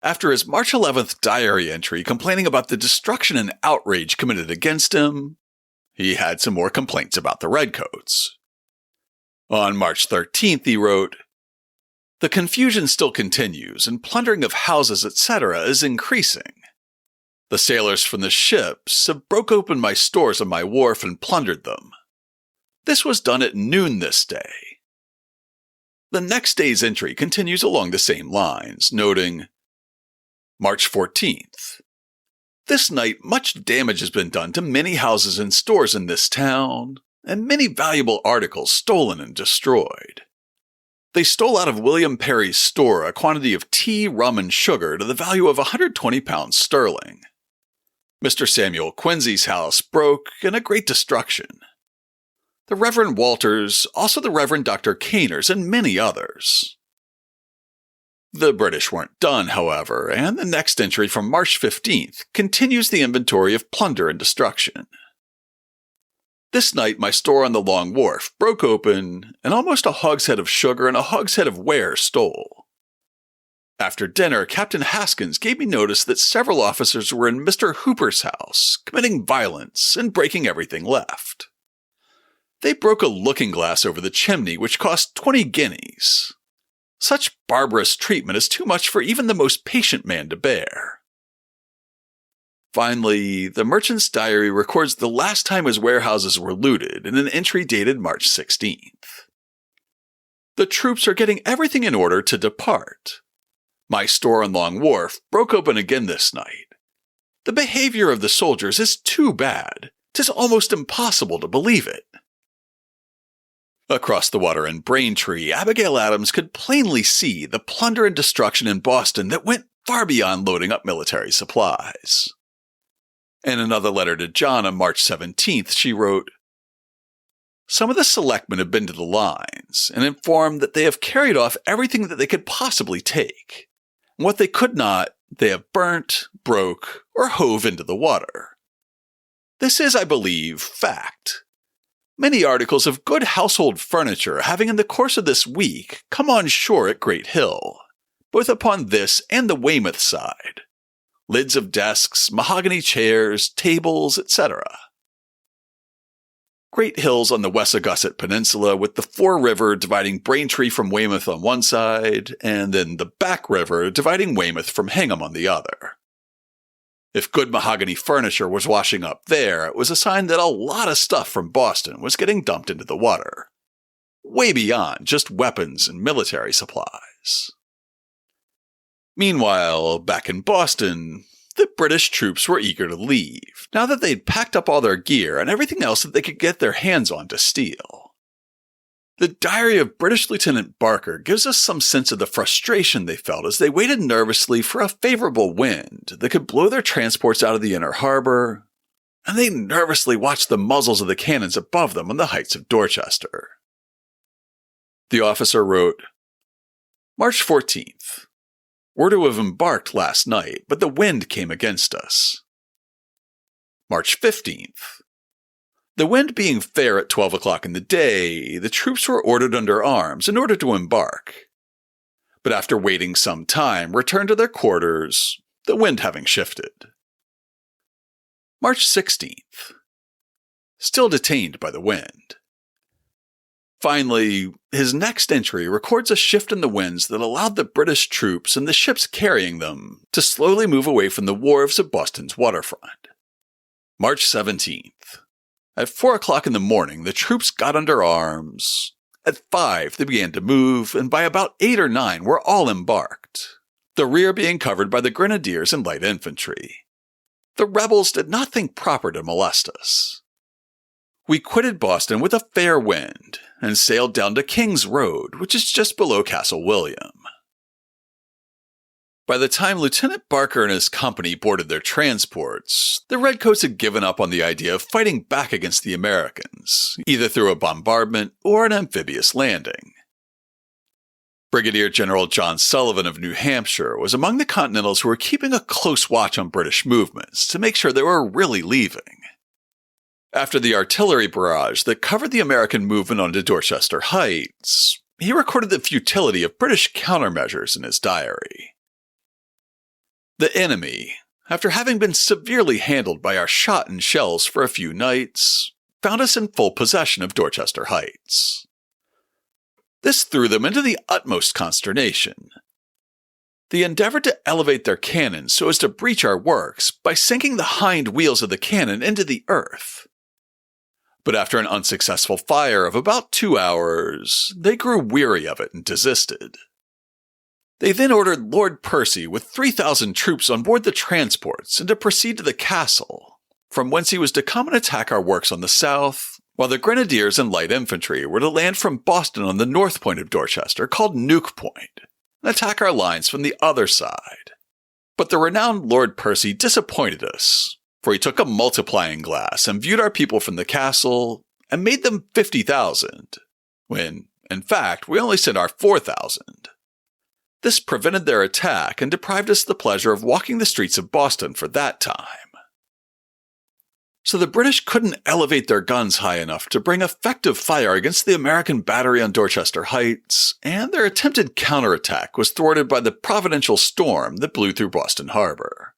After his March 11th diary entry complaining about the destruction and outrage committed against him, he had some more complaints about the Redcoats. On March 13th, he wrote, "The confusion still continues, and plundering of houses, etc. is increasing. The sailors from the ships have broke open my stores on my wharf and plundered them. This was done at noon this day." The next day's entry continues along the same lines, noting, March 14th. This night much damage has been done to many houses and stores in this town, and many valuable articles stolen and destroyed. They stole out of William Perry's store a quantity of tea, rum, and sugar to the value of £120 sterling. Mr. Samuel Quincy's house broke in a great destruction. The Reverend Walters, also the Reverend Dr. Caner's, and many others. The British weren't done, however, and the next entry from March 15th continues the inventory of plunder and destruction. This night my store on the Long Wharf broke open, and almost a hogshead of sugar and a hogshead of ware stole. After dinner, Captain Haskins gave me notice that several officers were in Mr. Hooper's house, committing violence and breaking everything left. They broke a looking-glass over the chimney, which cost 20 guineas. Such barbarous treatment is too much for even the most patient man to bear. Finally, the merchant's diary records the last time his warehouses were looted in an entry dated March 16th. The troops are getting everything in order to depart. My store on Long Wharf broke open again this night. The behavior of the soldiers is too bad. 'Tis almost impossible to believe it. Across the water in Braintree, Abigail Adams could plainly see the plunder and destruction in Boston that went far beyond loading up military supplies. In another letter to John on March 17th, she wrote, "Some of the selectmen have been to the lines and informed that they have carried off everything that they could possibly take. And what they could not, they have burnt, broke, or hove into the water. This is, I believe, fact. Many articles of good household furniture having in the course of this week come on shore at Great Hill, both upon this and the Weymouth side. Lids of desks, mahogany chairs, tables, etc. Great hills on the Wessagusset Peninsula with the Fore River dividing Braintree from Weymouth on one side, and then the Back River dividing Weymouth from Hingham on the other. If good mahogany furniture was washing up there, it was a sign that a lot of stuff from Boston was getting dumped into the water, way beyond just weapons and military supplies. Meanwhile, back in Boston, the British troops were eager to leave, now that they'd packed up all their gear and everything else that they could get their hands on to steal. The diary of British Lieutenant Barker gives us some sense of the frustration they felt as they waited nervously for a favorable wind that could blow their transports out of the inner harbor, and they nervously watched the muzzles of the cannons above them on the heights of Dorchester. The officer wrote, March 14th. Were to have embarked last night, but the wind came against us. March 15th. The wind being fair at 12 o'clock in the day, the troops were ordered under arms in order to embark. But after waiting some time, returned to their quarters, the wind having shifted. March 16th. Still detained by the wind. Finally, his next entry records a shift in the winds that allowed the British troops and the ships carrying them to slowly move away from the wharves of Boston's waterfront. March 17th. At 4 o'clock in the morning, the troops got under arms. At 5, they began to move, and by about 8 or 9 were all embarked, the rear being covered by the grenadiers and light infantry. The rebels did not think proper to molest us. We quitted Boston with a fair wind and sailed down to King's Road, which is just below Castle William. By the time Lieutenant Barker and his company boarded their transports, the Redcoats had given up on the idea of fighting back against the Americans, either through a bombardment or an amphibious landing. Brigadier General John Sullivan of New Hampshire was among the Continentals who were keeping a close watch on British movements to make sure they were really leaving. After the artillery barrage that covered the American movement onto Dorchester Heights, he recorded the futility of British countermeasures in his diary. The enemy, after having been severely handled by our shot and shells for a few nights, found us in full possession of Dorchester Heights. This threw them into the utmost consternation. They endeavored to elevate their cannons so as to breach our works by sinking the hind wheels of the cannon into the earth. But after an unsuccessful fire of about 2 hours, they grew weary of it and desisted. They then ordered Lord Percy with 3,000 troops on board the transports and to proceed to the castle, from whence he was to come and attack our works on the south, while the grenadiers and light infantry were to land from Boston on the north point of Dorchester, called Nuke Point, and attack our lines from the other side. But the renowned Lord Percy disappointed us, for he took a multiplying glass and viewed our people from the castle and made them 50,000, when, in fact, we only sent our 4,000. This prevented their attack and deprived us the pleasure of walking the streets of Boston for that time. So the British couldn't elevate their guns high enough to bring effective fire against the American battery on Dorchester Heights, and their attempted counterattack was thwarted by the providential storm that blew through Boston Harbor.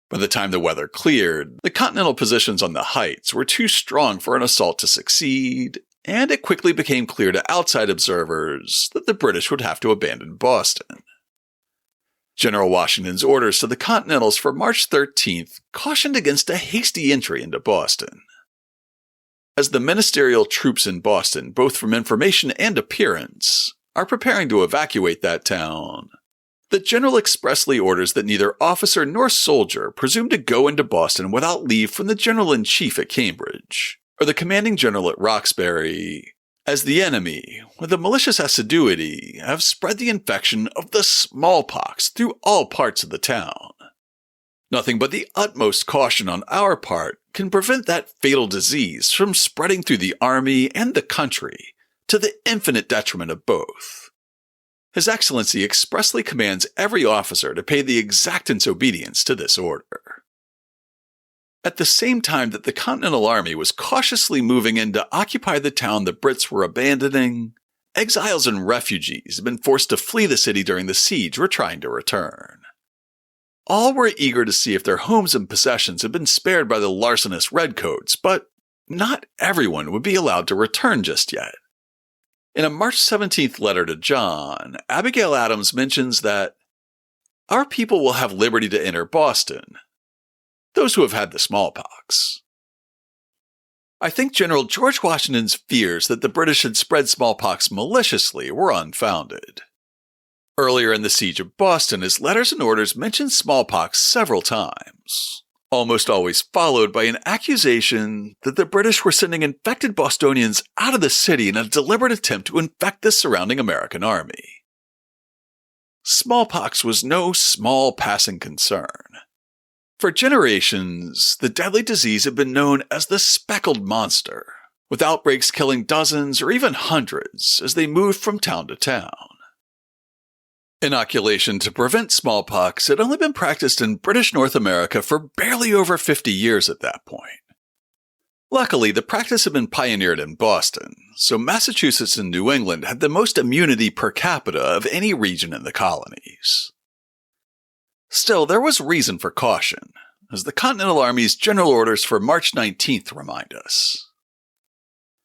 By the time the weather cleared, the Continental positions on the heights were too strong for an assault to succeed, and it quickly became clear to outside observers that the British would have to abandon Boston. General Washington's orders to the Continentals for March 13th cautioned against a hasty entry into Boston. As the ministerial troops in Boston, both from information and appearance, are preparing to evacuate that town, the general expressly orders that neither officer nor soldier presume to go into Boston without leave from the general-in-chief at Cambridge, or the commanding general at Roxbury, as the enemy, with a malicious assiduity, have spread the infection of the smallpox through all parts of the town. Nothing but the utmost caution on our part can prevent that fatal disease from spreading through the army and the country, to the infinite detriment of both. His Excellency expressly commands every officer to pay the exactest obedience to this order. At the same time that the Continental Army was cautiously moving in to occupy the town the Brits were abandoning, exiles and refugees had been forced to flee the city during the siege were trying to return. All were eager to see if their homes and possessions had been spared by the larcenous redcoats, but not everyone would be allowed to return just yet. In a March 17th letter to John, Abigail Adams mentions that our people will have liberty to enter Boston, those who have had the smallpox. I think General George Washington's fears that the British had spread smallpox maliciously were unfounded. Earlier in the siege of Boston, his letters and orders mentioned smallpox several times, almost always followed by an accusation that the British were sending infected Bostonians out of the city in a deliberate attempt to infect the surrounding American army. Smallpox was no small passing concern. For generations, the deadly disease had been known as the speckled monster, with outbreaks killing dozens or even hundreds as they moved from town to town. Inoculation to prevent smallpox had only been practiced in British North America for barely over 50 years at that point. Luckily, the practice had been pioneered in Boston, so Massachusetts and New England had the most immunity per capita of any region in the colonies. Still, there was reason for caution, as the Continental Army's general orders for March 19th remind us.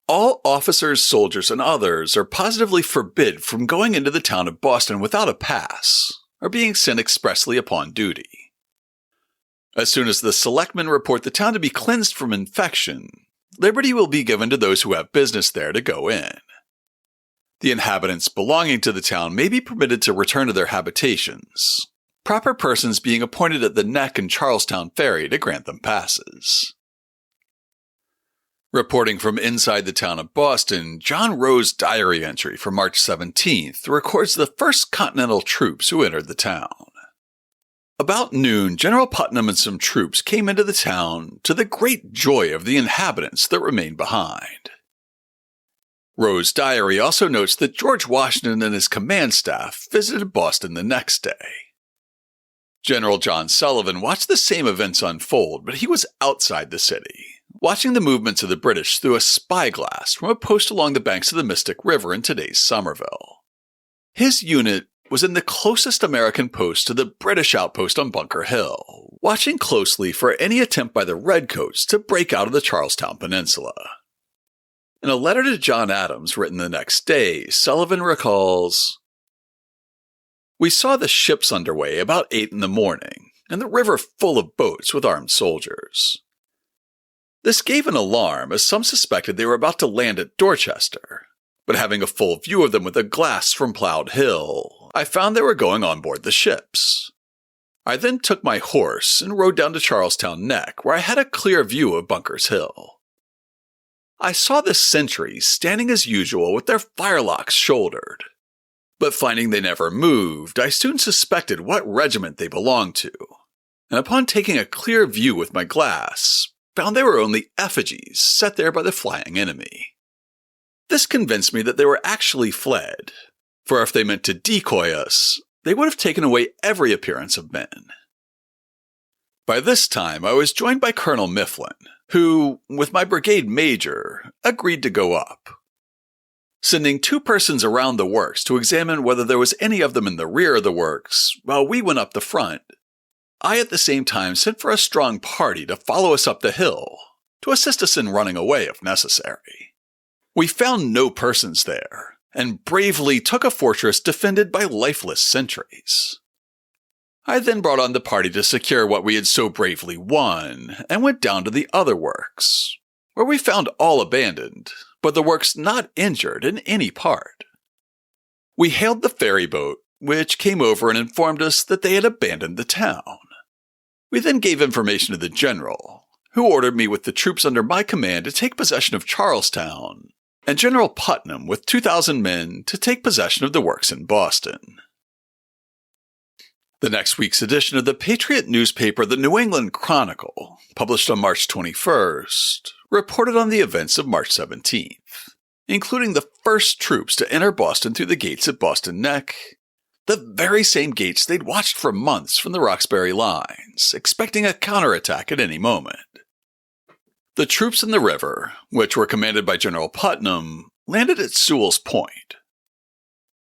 All officers, soldiers, and others are positively forbid from going into the town of Boston without a pass, or being sent expressly upon duty. As soon as the selectmen report the town to be cleansed from infection, liberty will be given to those who have business there to go in. The inhabitants belonging to the town may be permitted to return to their habitations, proper persons being appointed at the Neck and Charlestown Ferry to grant them passes. Reporting from inside the town of Boston, John Rowe's diary entry for March 17th records the first Continental troops who entered the town. About noon, General Putnam and some troops came into the town to the great joy of the inhabitants that remained behind. Rowe's diary also notes that George Washington and his command staff visited Boston the next day. General John Sullivan watched the same events unfold, but he was outside the city, watching the movements of the British through a spyglass from a post along the banks of the Mystic River in today's Somerville. His unit was in the closest American post to the British outpost on Bunker Hill, watching closely for any attempt by the Redcoats to break out of the Charlestown Peninsula. In a letter to John Adams written the next day, Sullivan recalls, "We saw the ships underway about 8 in the morning, and the river full of boats with armed soldiers. This gave an alarm, as some suspected they were about to land at Dorchester, but having a full view of them with a glass from Ploughed Hill, I found they were going on board the ships. I then took my horse and rode down to Charlestown Neck, where I had a clear view of Bunker's Hill. I saw the sentries standing as usual with their firelocks shouldered, but finding they never moved, I soon suspected what regiment they belonged to, and upon taking a clear view with my glass, found they were only effigies set there by the flying enemy. This convinced me that they were actually fled, for if they meant to decoy us, they would have taken away every appearance of men." By this time, I was joined by Colonel Mifflin, who, with my brigade major, agreed to go up. Sending 2 persons around the works to examine whether there was any of them in the rear of the works, while we went up the front, I at the same time sent for a strong party to follow us up the hill, to assist us in running away if necessary. We found no persons there, and bravely took a fortress defended by lifeless sentries. I then brought on the party to secure what we had so bravely won, and went down to the other works, where we found all abandoned, but the works not injured in any part. We hailed the ferry boat, which came over and informed us that they had abandoned the town. We then gave information to the general, who ordered me with the troops under my command to take possession of Charlestown, and General Putnam with 2,000 men to take possession of the works in Boston. The next week's edition of the Patriot newspaper, the New England Chronicle, published on March 21st, reported on the events of March 17th, including the first troops to enter Boston through the gates at Boston Neck, the very same gates they'd watched for months from the Roxbury lines, expecting a counterattack at any moment. The troops in the river, which were commanded by General Putnam, landed at Sewell's Point.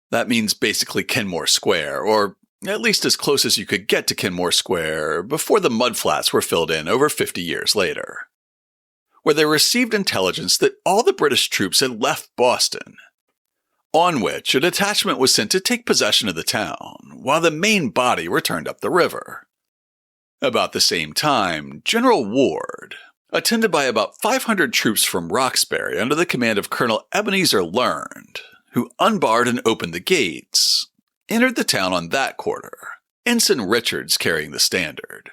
That means basically Kenmore Square, or at least as close as you could get to Kenmore Square before the mudflats were filled in over 50 years later. where they received intelligence that all the British troops had left Boston, on which a detachment was sent to take possession of the town, while the main body returned up the river. About the same time, General Ward, attended by about 500 troops from Roxbury under the command of Colonel Ebenezer Learned, who unbarred and opened the gates, entered the town on that quarter, Ensign Richards carrying the standard.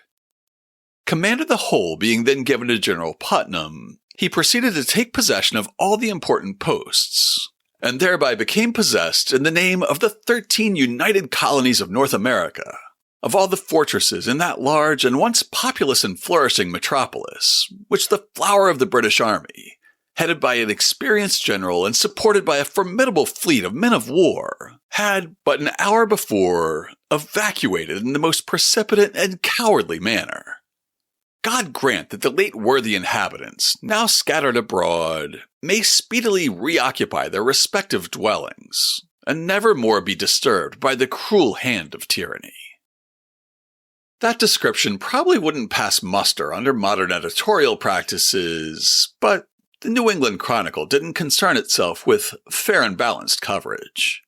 Command of the whole being then given to General Putnam, he proceeded to take possession of all the important posts, and thereby became possessed in the name of the 13 United Colonies of North America, of all the fortresses in that large and once populous and flourishing metropolis, which the flower of the British Army, headed by an experienced general and supported by a formidable fleet of men of war, had but an hour before evacuated in the most precipitate and cowardly manner. God grant that the late worthy inhabitants, now scattered abroad, may speedily reoccupy their respective dwellings, and never more be disturbed by the cruel hand of tyranny. That description probably wouldn't pass muster under modern editorial practices, but the New England Chronicle didn't concern itself with fair and balanced coverage.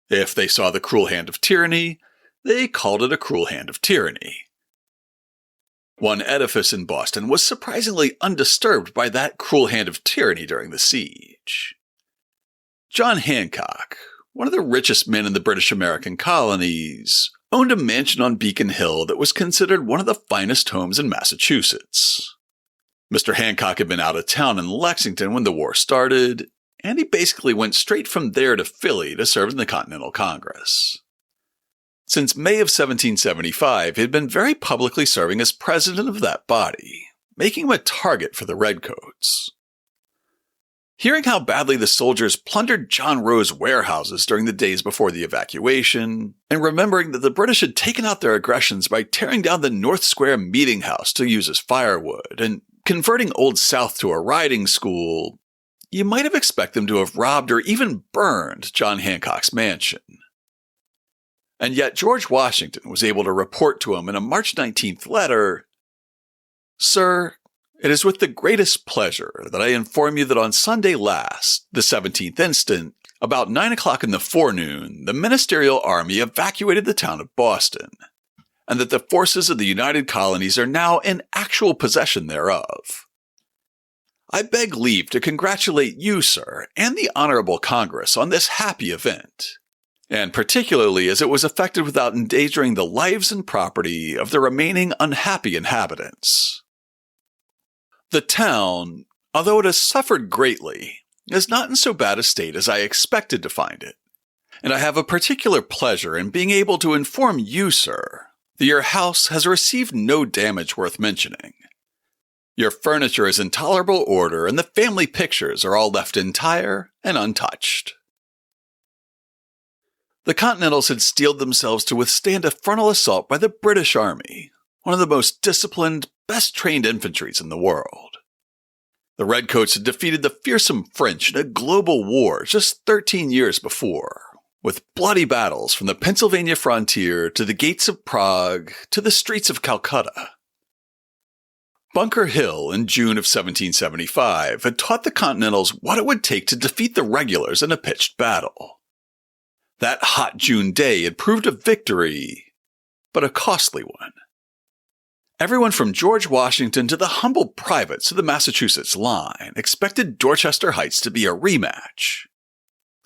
If they saw the cruel hand of tyranny, they called it a cruel hand of tyranny. One edifice in Boston was surprisingly undisturbed by that cruel hand of tyranny during the siege. John Hancock, one of the richest men in the British American colonies, owned a mansion on Beacon Hill that was considered one of the finest homes in Massachusetts. Mr. Hancock had been out of town in Lexington when the war started, and he basically went straight from there to Philly to serve in the Continental Congress. Since May of 1775, he had been very publicly serving as president of that body, making him a target for the Redcoats. Hearing how badly the soldiers plundered John Row's warehouses during the days before the evacuation, and remembering that the British had taken out their aggressions by tearing down the North Square Meeting House to use as firewood, and converting Old South to a riding school, you might have expected them to have robbed or even burned John Hancock's mansion. And yet George Washington was able to report to him in a March 19th letter, "Sir, it is with the greatest pleasure that I inform you that on Sunday last, the 17th instant, about 9 o'clock in the forenoon, the Ministerial Army evacuated the town of Boston, and that the forces of the United Colonies are now in actual possession thereof. I beg leave to congratulate you, sir, and the Honorable Congress on this happy event, and particularly as it was effected without endangering the lives and property of the remaining unhappy inhabitants. The town, although it has suffered greatly, is not in so bad a state as I expected to find it, and I have a particular pleasure in being able to inform you, sir, that your house has received no damage worth mentioning. Your furniture is in tolerable order, and the family pictures are all left entire and untouched." The Continentals had steeled themselves to withstand a frontal assault by the British Army, one of the most disciplined, best-trained infantries in the world. The Redcoats had defeated the fearsome French in a global war just 13 years before, with bloody battles from the Pennsylvania frontier to the gates of Prague to the streets of Calcutta. Bunker Hill in June of 1775 had taught the Continentals what it would take to defeat the regulars in a pitched battle. That hot June day had proved a victory, but a costly one. Everyone from George Washington to the humble privates of the Massachusetts line expected Dorchester Heights to be a rematch.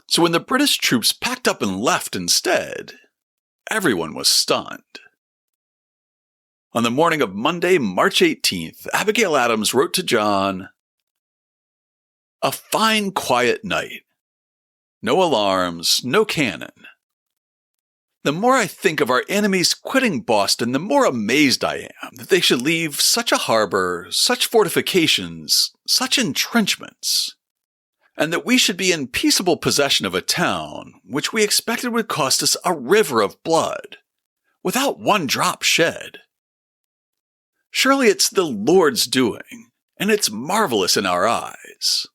So when the British troops packed up and left instead, everyone was stunned. On the morning of Monday, March 18th, Abigail Adams wrote to John, "A fine, quiet night. No alarms, no cannon. The more I think of our enemies quitting Boston, the more amazed I am that they should leave such a harbor, such fortifications, such entrenchments, and that we should be in peaceable possession of a town which we expected would cost us a river of blood, without one drop shed. Surely it's the Lord's doing, and it's marvelous in our eyes.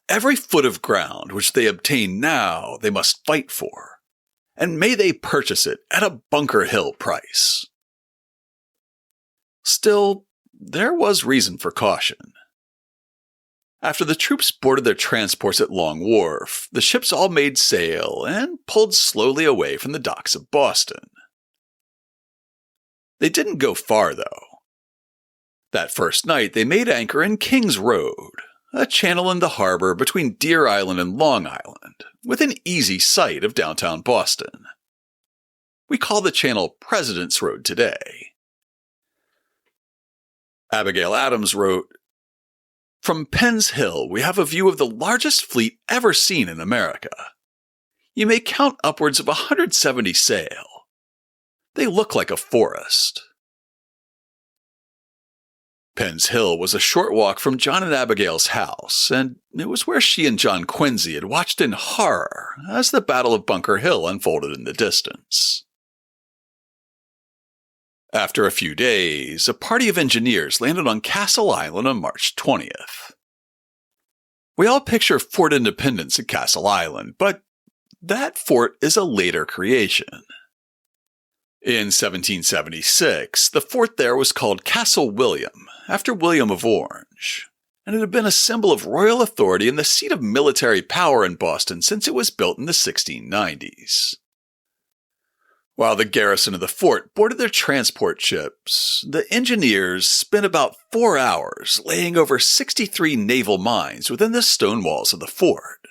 Every foot of ground which they obtain now they must fight for, and may they purchase it at a Bunker Hill price." Still, there was reason for caution. After the troops boarded their transports at Long Wharf, the ships all made sail and pulled slowly away from the docks of Boston. They didn't go far, though. That first night, they made anchor in King's Road, a channel in the harbor between Deer Island and Long Island, within easy sight of downtown Boston. We call the channel President's Road today. Abigail Adams wrote, "From Penn's Hill, we have a view of the largest fleet ever seen in America. You may count upwards of 170 sail. They look like a forest." Penn's Hill was a short walk from John and Abigail's house, and it was where she and John Quincy had watched in horror as the Battle of Bunker Hill unfolded in the distance. After a few days, a party of engineers landed on Castle Island on March 20th. We all picture Fort Independence at Castle Island, but that fort is a later creation. In 1776, the fort there was called Castle William, after William of Orange, and it had been a symbol of royal authority and the seat of military power in Boston since it was built in the 1690s. While the garrison of the fort boarded their transport ships, the engineers spent about 4 hours laying over 63 naval mines within the stone walls of the fort.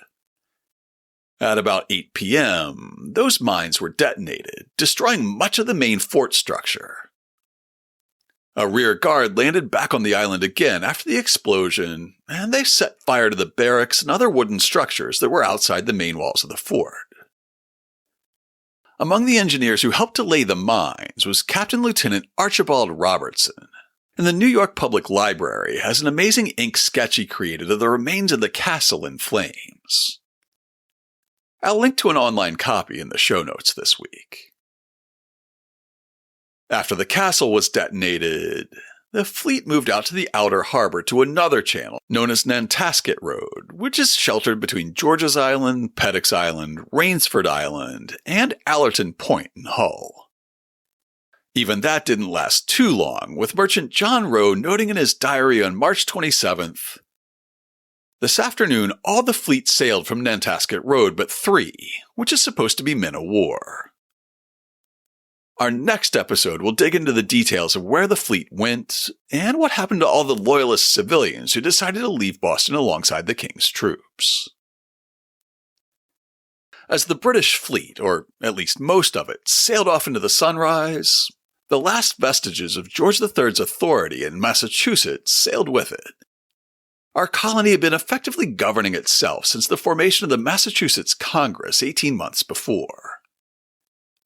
At about 8 p.m., those mines were detonated, destroying much of the main fort structure. A rear guard landed back on the island again after the explosion, and they set fire to the barracks and other wooden structures that were outside the main walls of the fort. Among the engineers who helped to lay the mines was Captain Lieutenant Archibald Robertson, and the New York Public Library has an amazing ink sketch he created of the remains of the castle in flames. I'll link to an online copy in the show notes this week. After the castle was detonated, the fleet moved out to the outer harbor to another channel known as Nantasket Road, which is sheltered between George's Island, Pettick's Island, Rainsford Island, and Allerton Point in Hull. Even that didn't last too long, with merchant John Rowe noting in his diary on March 27th, "This afternoon all the fleet sailed from Nantasket Road but 3, which is supposed to be men of war." Our next episode will dig into the details of where the fleet went and what happened to all the loyalist civilians who decided to leave Boston alongside the King's troops. As the British fleet, or at least most of it, sailed off into the sunrise, the last vestiges of George III's authority in Massachusetts sailed with it. Our colony had been effectively governing itself since the formation of the Massachusetts Congress 18 months before.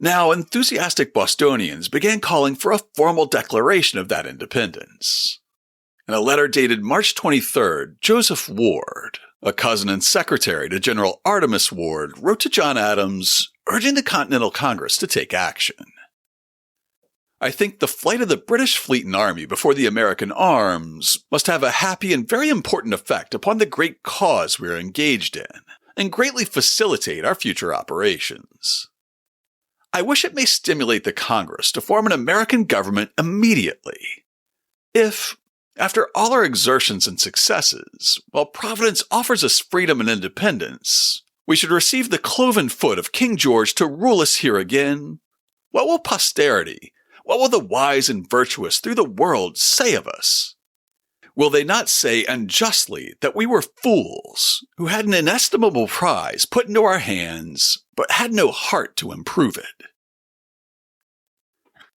Now, enthusiastic Bostonians began calling for a formal declaration of that independence. In a letter dated March 23rd, Joseph Ward, a cousin and secretary to General Artemus Ward, wrote to John Adams, urging the Continental Congress to take action. "I think the flight of the British fleet and army before the American arms must have a happy and very important effect upon the great cause we are engaged in, and greatly facilitate our future operations. I wish it may stimulate the Congress to form an American government immediately. If, after all our exertions and successes, while Providence offers us freedom and independence, we should receive the cloven foot of King George to rule us here again, what will posterity, what will the wise and virtuous through the world say of us? Will they not say, and justly, that we were fools, who had an inestimable prize put into our hands, but had no heart to improve it?"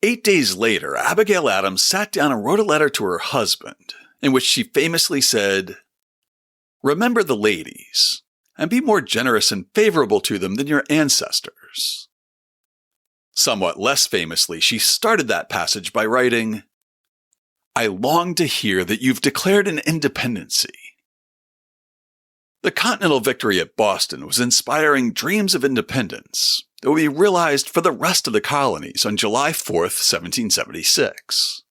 8 days later, Abigail Adams sat down and wrote a letter to her husband, in which she famously said, "Remember the ladies, and be more generous and favorable to them than your ancestors." Somewhat less famously, she started that passage by writing, "I long to hear that you've declared an independency." The Continental victory at Boston was inspiring dreams of independence that would be realized for the rest of the colonies on July 4th, 1776.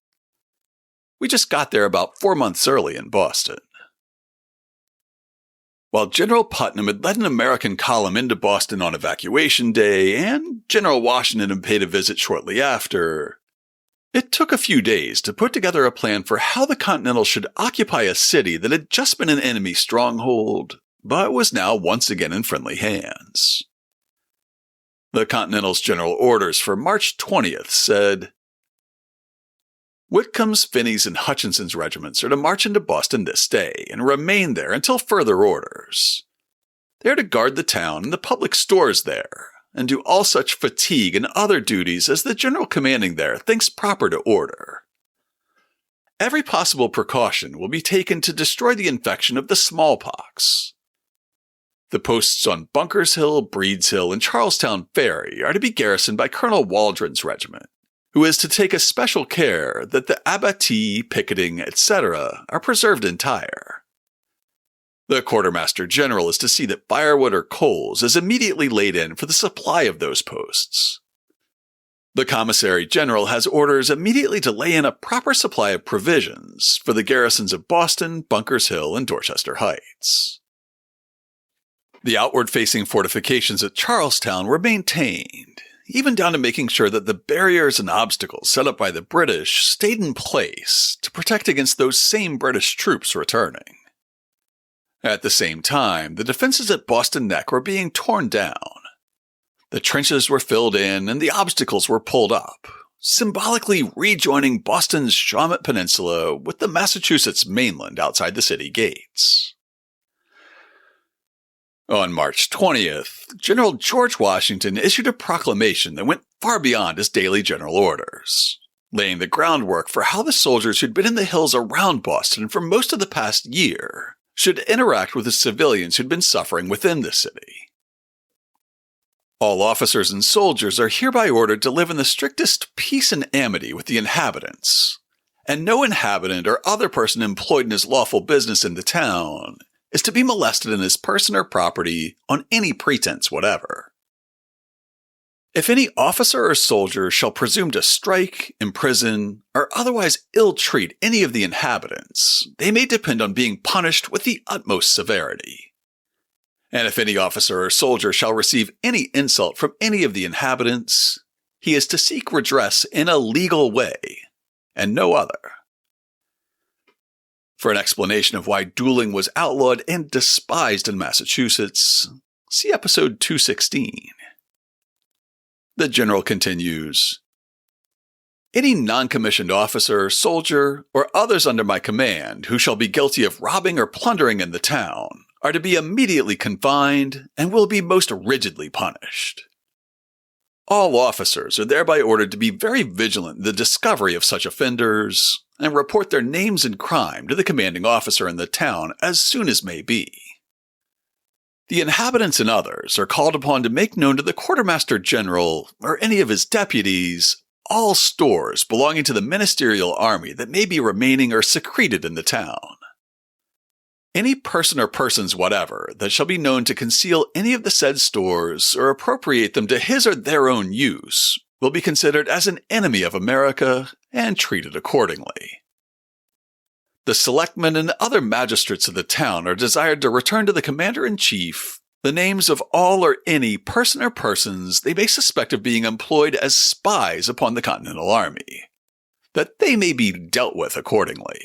We just got there about 4 months early in Boston. While General Putnam had led an American column into Boston on Evacuation Day, and General Washington had paid a visit shortly after, It took a few days to put together a plan for how the Continentals should occupy a city that had just been an enemy stronghold, but was now once again in friendly hands. The Continentals' general orders for March 20th said, Whitcomb's, Finney's, and Hutchinson's regiments are to march into Boston this day and remain there until further orders. They are to guard the town and the public stores there, and do all such fatigue and other duties as the general commanding there thinks proper to order. Every possible precaution will be taken to destroy the infection of the smallpox. The posts on Bunker's Hill, Breed's Hill, and Charlestown Ferry are to be garrisoned by Colonel Waldron's regiment, who is to take a special care that the abattis, picketing, etc. are preserved entire. The quartermaster general is to see that firewood or coals is immediately laid in for the supply of those posts. The commissary general has orders immediately to lay in a proper supply of provisions for the garrisons of Boston, Bunker's Hill, and Dorchester Heights. The outward-facing fortifications at Charlestown were maintained, even down to making sure that the barriers and obstacles set up by the British stayed in place to protect against those same British troops returning. At the same time, the defenses at Boston Neck were being torn down. The trenches were filled in and the obstacles were pulled up, symbolically rejoining Boston's Shawmut Peninsula with the Massachusetts mainland outside the city gates. On March 20th, General George Washington issued a proclamation that went far beyond his daily general orders, laying the groundwork for how the soldiers who'd been in the hills around Boston for most of the past year should interact with the civilians who'd been suffering within the city. All officers and soldiers are hereby ordered to live in the strictest peace and amity with the inhabitants, and no inhabitant or other person employed in his lawful business in the town is to be molested in his person or property on any pretense whatever. If any officer or soldier shall presume to strike, imprison, or otherwise ill-treat any of the inhabitants, they may depend on being punished with the utmost severity. And if any officer or soldier shall receive any insult from any of the inhabitants, he is to seek redress in a legal way, and no other. For an explanation of why dueling was outlawed and despised in Massachusetts, see episode 216. The general continues, Any non-commissioned officer, soldier, or others under my command who shall be guilty of robbing or plundering in the town are to be immediately confined and will be most rigidly punished. All officers are thereby ordered to be very vigilant in the discovery of such offenders and report their names and crime to the commanding officer in the town as soon as may be. The inhabitants and others are called upon to make known to the quartermaster general or any of his deputies all stores belonging to the ministerial army that may be remaining or secreted in the town. Any person or persons whatever that shall be known to conceal any of the said stores or appropriate them to his or their own use will be considered as an enemy of America and treated accordingly. The selectmen and other magistrates of the town are desired to return to the commander-in-chief the names of all or any person or persons they may suspect of being employed as spies upon the Continental Army, that they may be dealt with accordingly.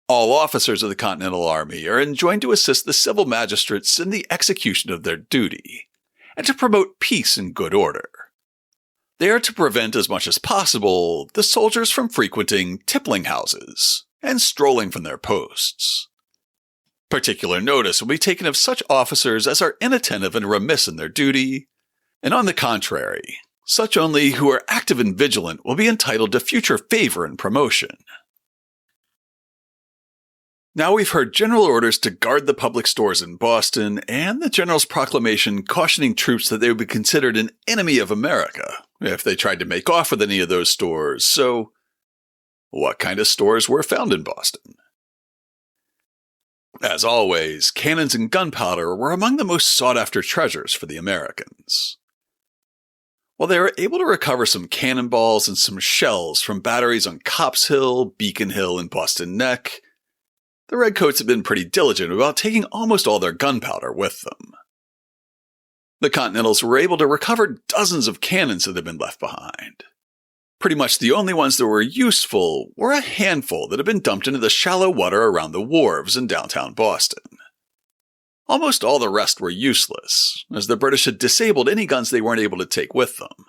All officers of the Continental Army are enjoined to assist the civil magistrates in the execution of their duty, and to promote peace and good order. They are to prevent as much as possible the soldiers from frequenting tippling houses and strolling from their posts. Particular notice will be taken of such officers as are inattentive and remiss in their duty, and on the contrary, such only who are active and vigilant will be entitled to future favor and promotion. Now we've heard general orders to guard the public stores in Boston and the general's proclamation cautioning troops that they would be considered an enemy of America if they tried to make off with any of those stores. So, what kind of stores were found in Boston? As always, cannons and gunpowder were among the most sought-after treasures for the Americans. While they were able to recover some cannonballs and some shells from batteries on Copp's Hill, Beacon Hill, and Boston Neck, the Redcoats had been pretty diligent about taking almost all their gunpowder with them. The Continentals were able to recover dozens of cannons that had been left behind. Pretty much the only ones that were useful were a handful that had been dumped into the shallow water around the wharves in downtown Boston. Almost all the rest were useless, as the British had disabled any guns they weren't able to take with them.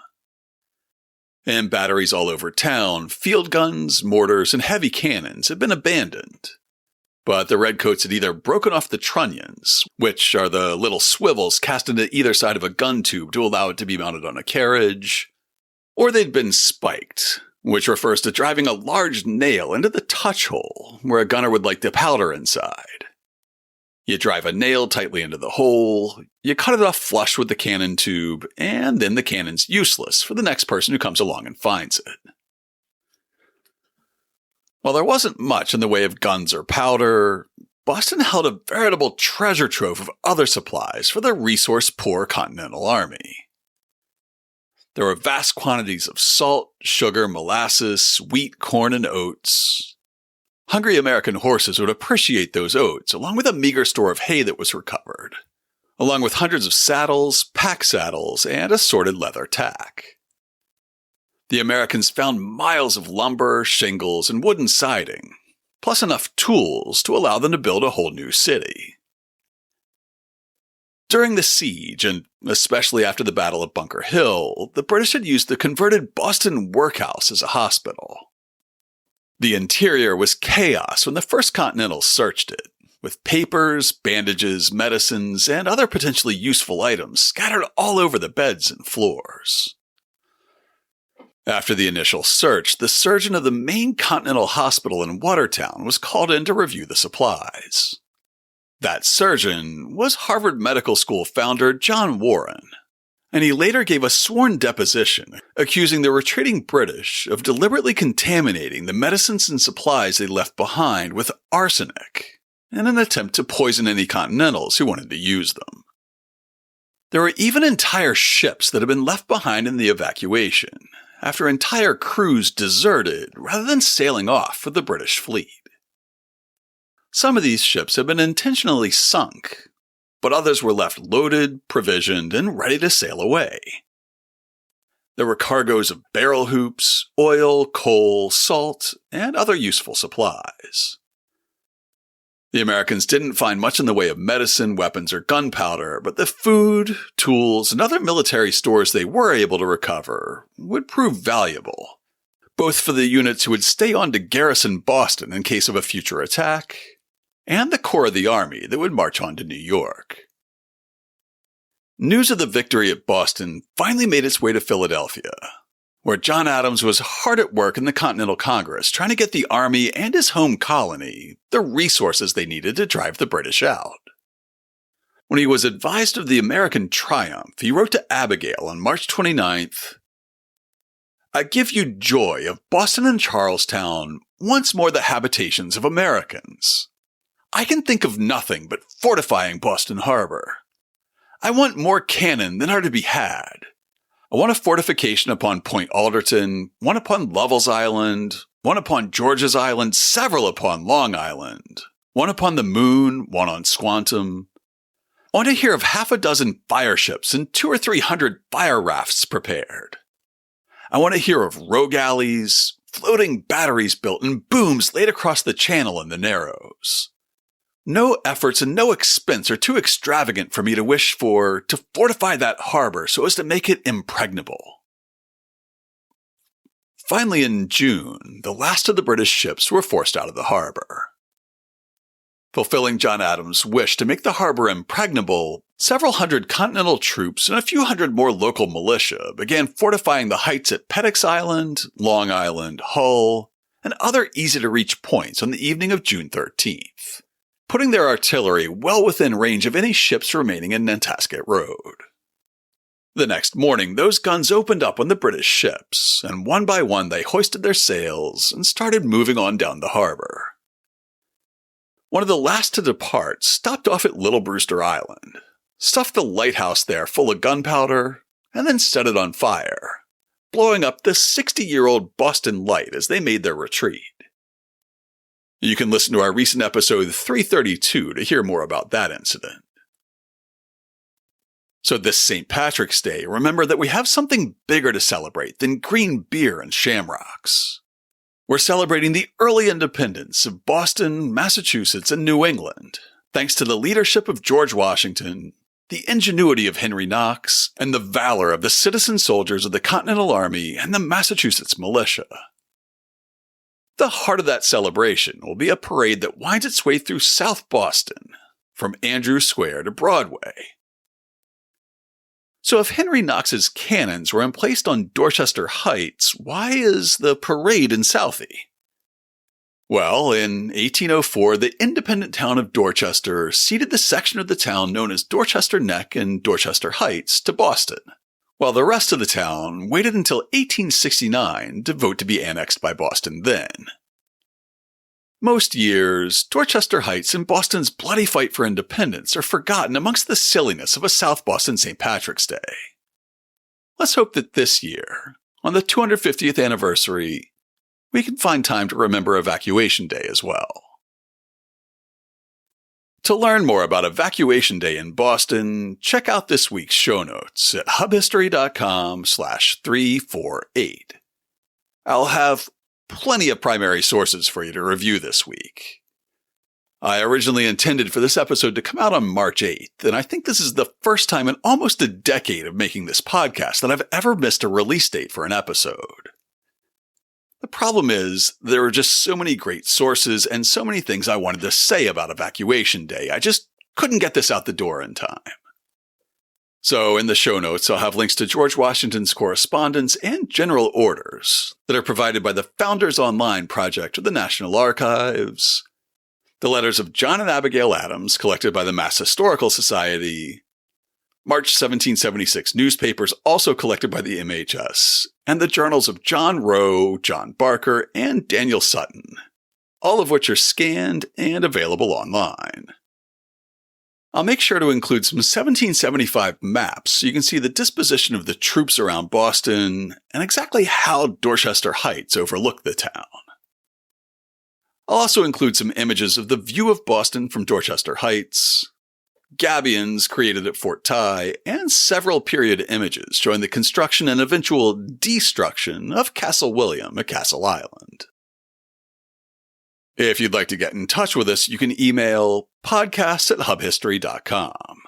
In batteries all over town, field guns, mortars, and heavy cannons had been abandoned. But the redcoats had either broken off the trunnions, which are the little swivels cast into either side of a gun tube to allow it to be mounted on a carriage, or they'd been spiked, which refers to driving a large nail into the touch hole where a gunner would like the powder inside. You drive a nail tightly into the hole, you cut it off flush with the cannon tube, and then the cannon's useless for the next person who comes along and finds it. While there wasn't much in the way of guns or powder, Boston held a veritable treasure trove of other supplies for the resource-poor Continental Army. There were vast quantities of salt, sugar, molasses, wheat, corn, and oats. Hungry American horses would appreciate those oats, along with a meager store of hay that was recovered, along with hundreds of saddles, pack saddles, and assorted leather tack. The Americans found miles of lumber, shingles, and wooden siding, plus enough tools to allow them to build a whole new city. During the siege, and especially after the Battle of Bunker Hill, the British had used the converted Boston Workhouse as a hospital. The interior was chaos when the First Continental searched it, with papers, bandages, medicines, and other potentially useful items scattered all over the beds and floors. After the initial search, the surgeon of the main Continental Hospital in Watertown was called in to review the supplies. That surgeon was Harvard Medical School founder John Warren, and he later gave a sworn deposition accusing the retreating British of deliberately contaminating the medicines and supplies they left behind with arsenic in an attempt to poison any Continentals who wanted to use them. There were even entire ships that had been left behind in the evacuation, after entire crews deserted rather than sailing off with the British fleet. Some of these ships had been intentionally sunk, but others were left loaded, provisioned, and ready to sail away. There were cargoes of barrel hoops, oil, coal, salt, and other useful supplies. The Americans didn't find much in the way of medicine, weapons, or gunpowder, but the food, tools, and other military stores they were able to recover would prove valuable, both for the units who would stay on to garrison Boston in case of a future attack, and the core of the army that would march on to New York. News of the victory at Boston finally made its way to Philadelphia, where John Adams was hard at work in the Continental Congress trying to get the Army and his home colony the resources they needed to drive the British out. When he was advised of the American triumph, he wrote to Abigail on March 29th, "I give you joy of Boston and Charlestown, once more the habitations of Americans. I can think of nothing but fortifying Boston Harbor. I want more cannon than are to be had. I want a fortification upon Point Alderton, one upon Lovell's Island, one upon George's Island, several upon Long Island, one upon the Moon, one on Squantum. I want to hear of half a dozen fire ships and 200 or 300 fire rafts prepared. I want to hear of rogue alleys, floating batteries built, and booms laid across the channel in the Narrows. No efforts and no expense are too extravagant for me to wish for to fortify that harbor so as to make it impregnable." Finally, in June, the last of the British ships were forced out of the harbor. Fulfilling John Adams' wish to make the harbor impregnable, several hundred Continental troops and a few hundred more local militia began fortifying the heights at Pettick's Island, Long Island, Hull, and other easy-to-reach points on the evening of June 13th. Putting their artillery well within range of any ships remaining in Nantasket Road. The next morning, those guns opened up on the British ships, and one by one they hoisted their sails and started moving on down the harbor. One of the last to depart stopped off at Little Brewster Island, stuffed the lighthouse there full of gunpowder, and then set it on fire, blowing up the 60-year-old Boston Light as they made their retreat. You can listen to our recent episode 332 to hear more about that incident. So this St. Patrick's Day, remember that we have something bigger to celebrate than green beer and shamrocks. We're celebrating the early independence of Boston, Massachusetts, and New England, thanks to the leadership of George Washington, the ingenuity of Henry Knox, and the valor of the citizen soldiers of the Continental Army and the Massachusetts militia. The heart of that celebration will be a parade that winds its way through South Boston, from Andrews Square to Broadway. So if Henry Knox's cannons were emplaced on Dorchester Heights, why is the parade in Southie? Well, in 1804, the independent town of Dorchester ceded the section of the town known as Dorchester Neck and Dorchester Heights to Boston, while the rest of the town waited until 1869 to vote to be annexed by Boston then. Most years, Dorchester Heights and Boston's bloody fight for independence are forgotten amongst the silliness of a South Boston St. Patrick's Day. Let's hope that this year, on the 250th anniversary, we can find time to remember Evacuation Day as well. To learn more about Evacuation Day in Boston, check out this week's show notes at hubhistory.com/348. I'll have plenty of primary sources for you to review this week. I originally intended for this episode to come out on March 8th, and I think this is the first time in almost a decade of making this podcast that I've ever missed a release date for an episode. The problem is, there are just so many great sources and so many things I wanted to say about Evacuation Day, I just couldn't get this out the door in time. So in the show notes, I'll have links to George Washington's correspondence and general orders that are provided by the Founders Online project of the National Archives, the letters of John and Abigail Adams collected by the Mass Historical Society, March 1776 newspapers also collected by the MHS, and the journals of John Rowe, John Barker, and Daniel Sutton, all of which are scanned and available online. I'll make sure to include some 1775 maps so you can see the disposition of the troops around Boston and exactly how Dorchester Heights overlook the town. I'll also include some images of the view of Boston from Dorchester Heights, gabions created at Fort Ti, and several period images showing the construction and eventual destruction of Castle William at Castle Island. If you'd like to get in touch with us, you can email podcast@hubhistory.com.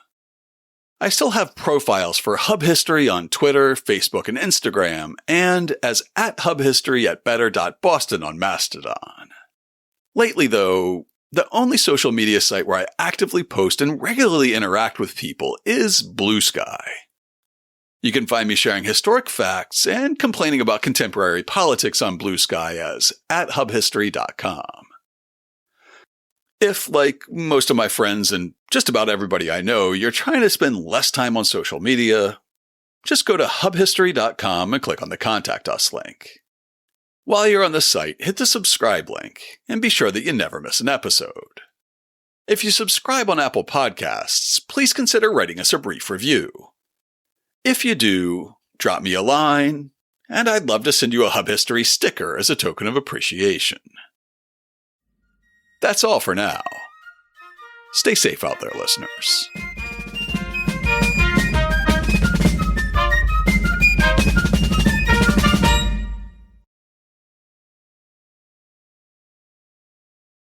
I still have profiles for Hub History on Twitter, Facebook, and Instagram, and as @hubhistory@better.boston on Mastodon. Lately, though, the only social media site where I actively post and regularly interact with people is Blue Sky. You can find me sharing historic facts and complaining about contemporary politics on Blue Sky as @hubhistory.com. If, like most of my friends and just about everybody I know, you're trying to spend less time on social media, just go to hubhistory.com and click on the Contact Us link. While you're on the site, hit the subscribe link and be sure that you never miss an episode. If you subscribe on Apple Podcasts, please consider writing us a brief review. If you do, drop me a line, and I'd love to send you a Hub History sticker as a token of appreciation. That's all for now. Stay safe out there, listeners.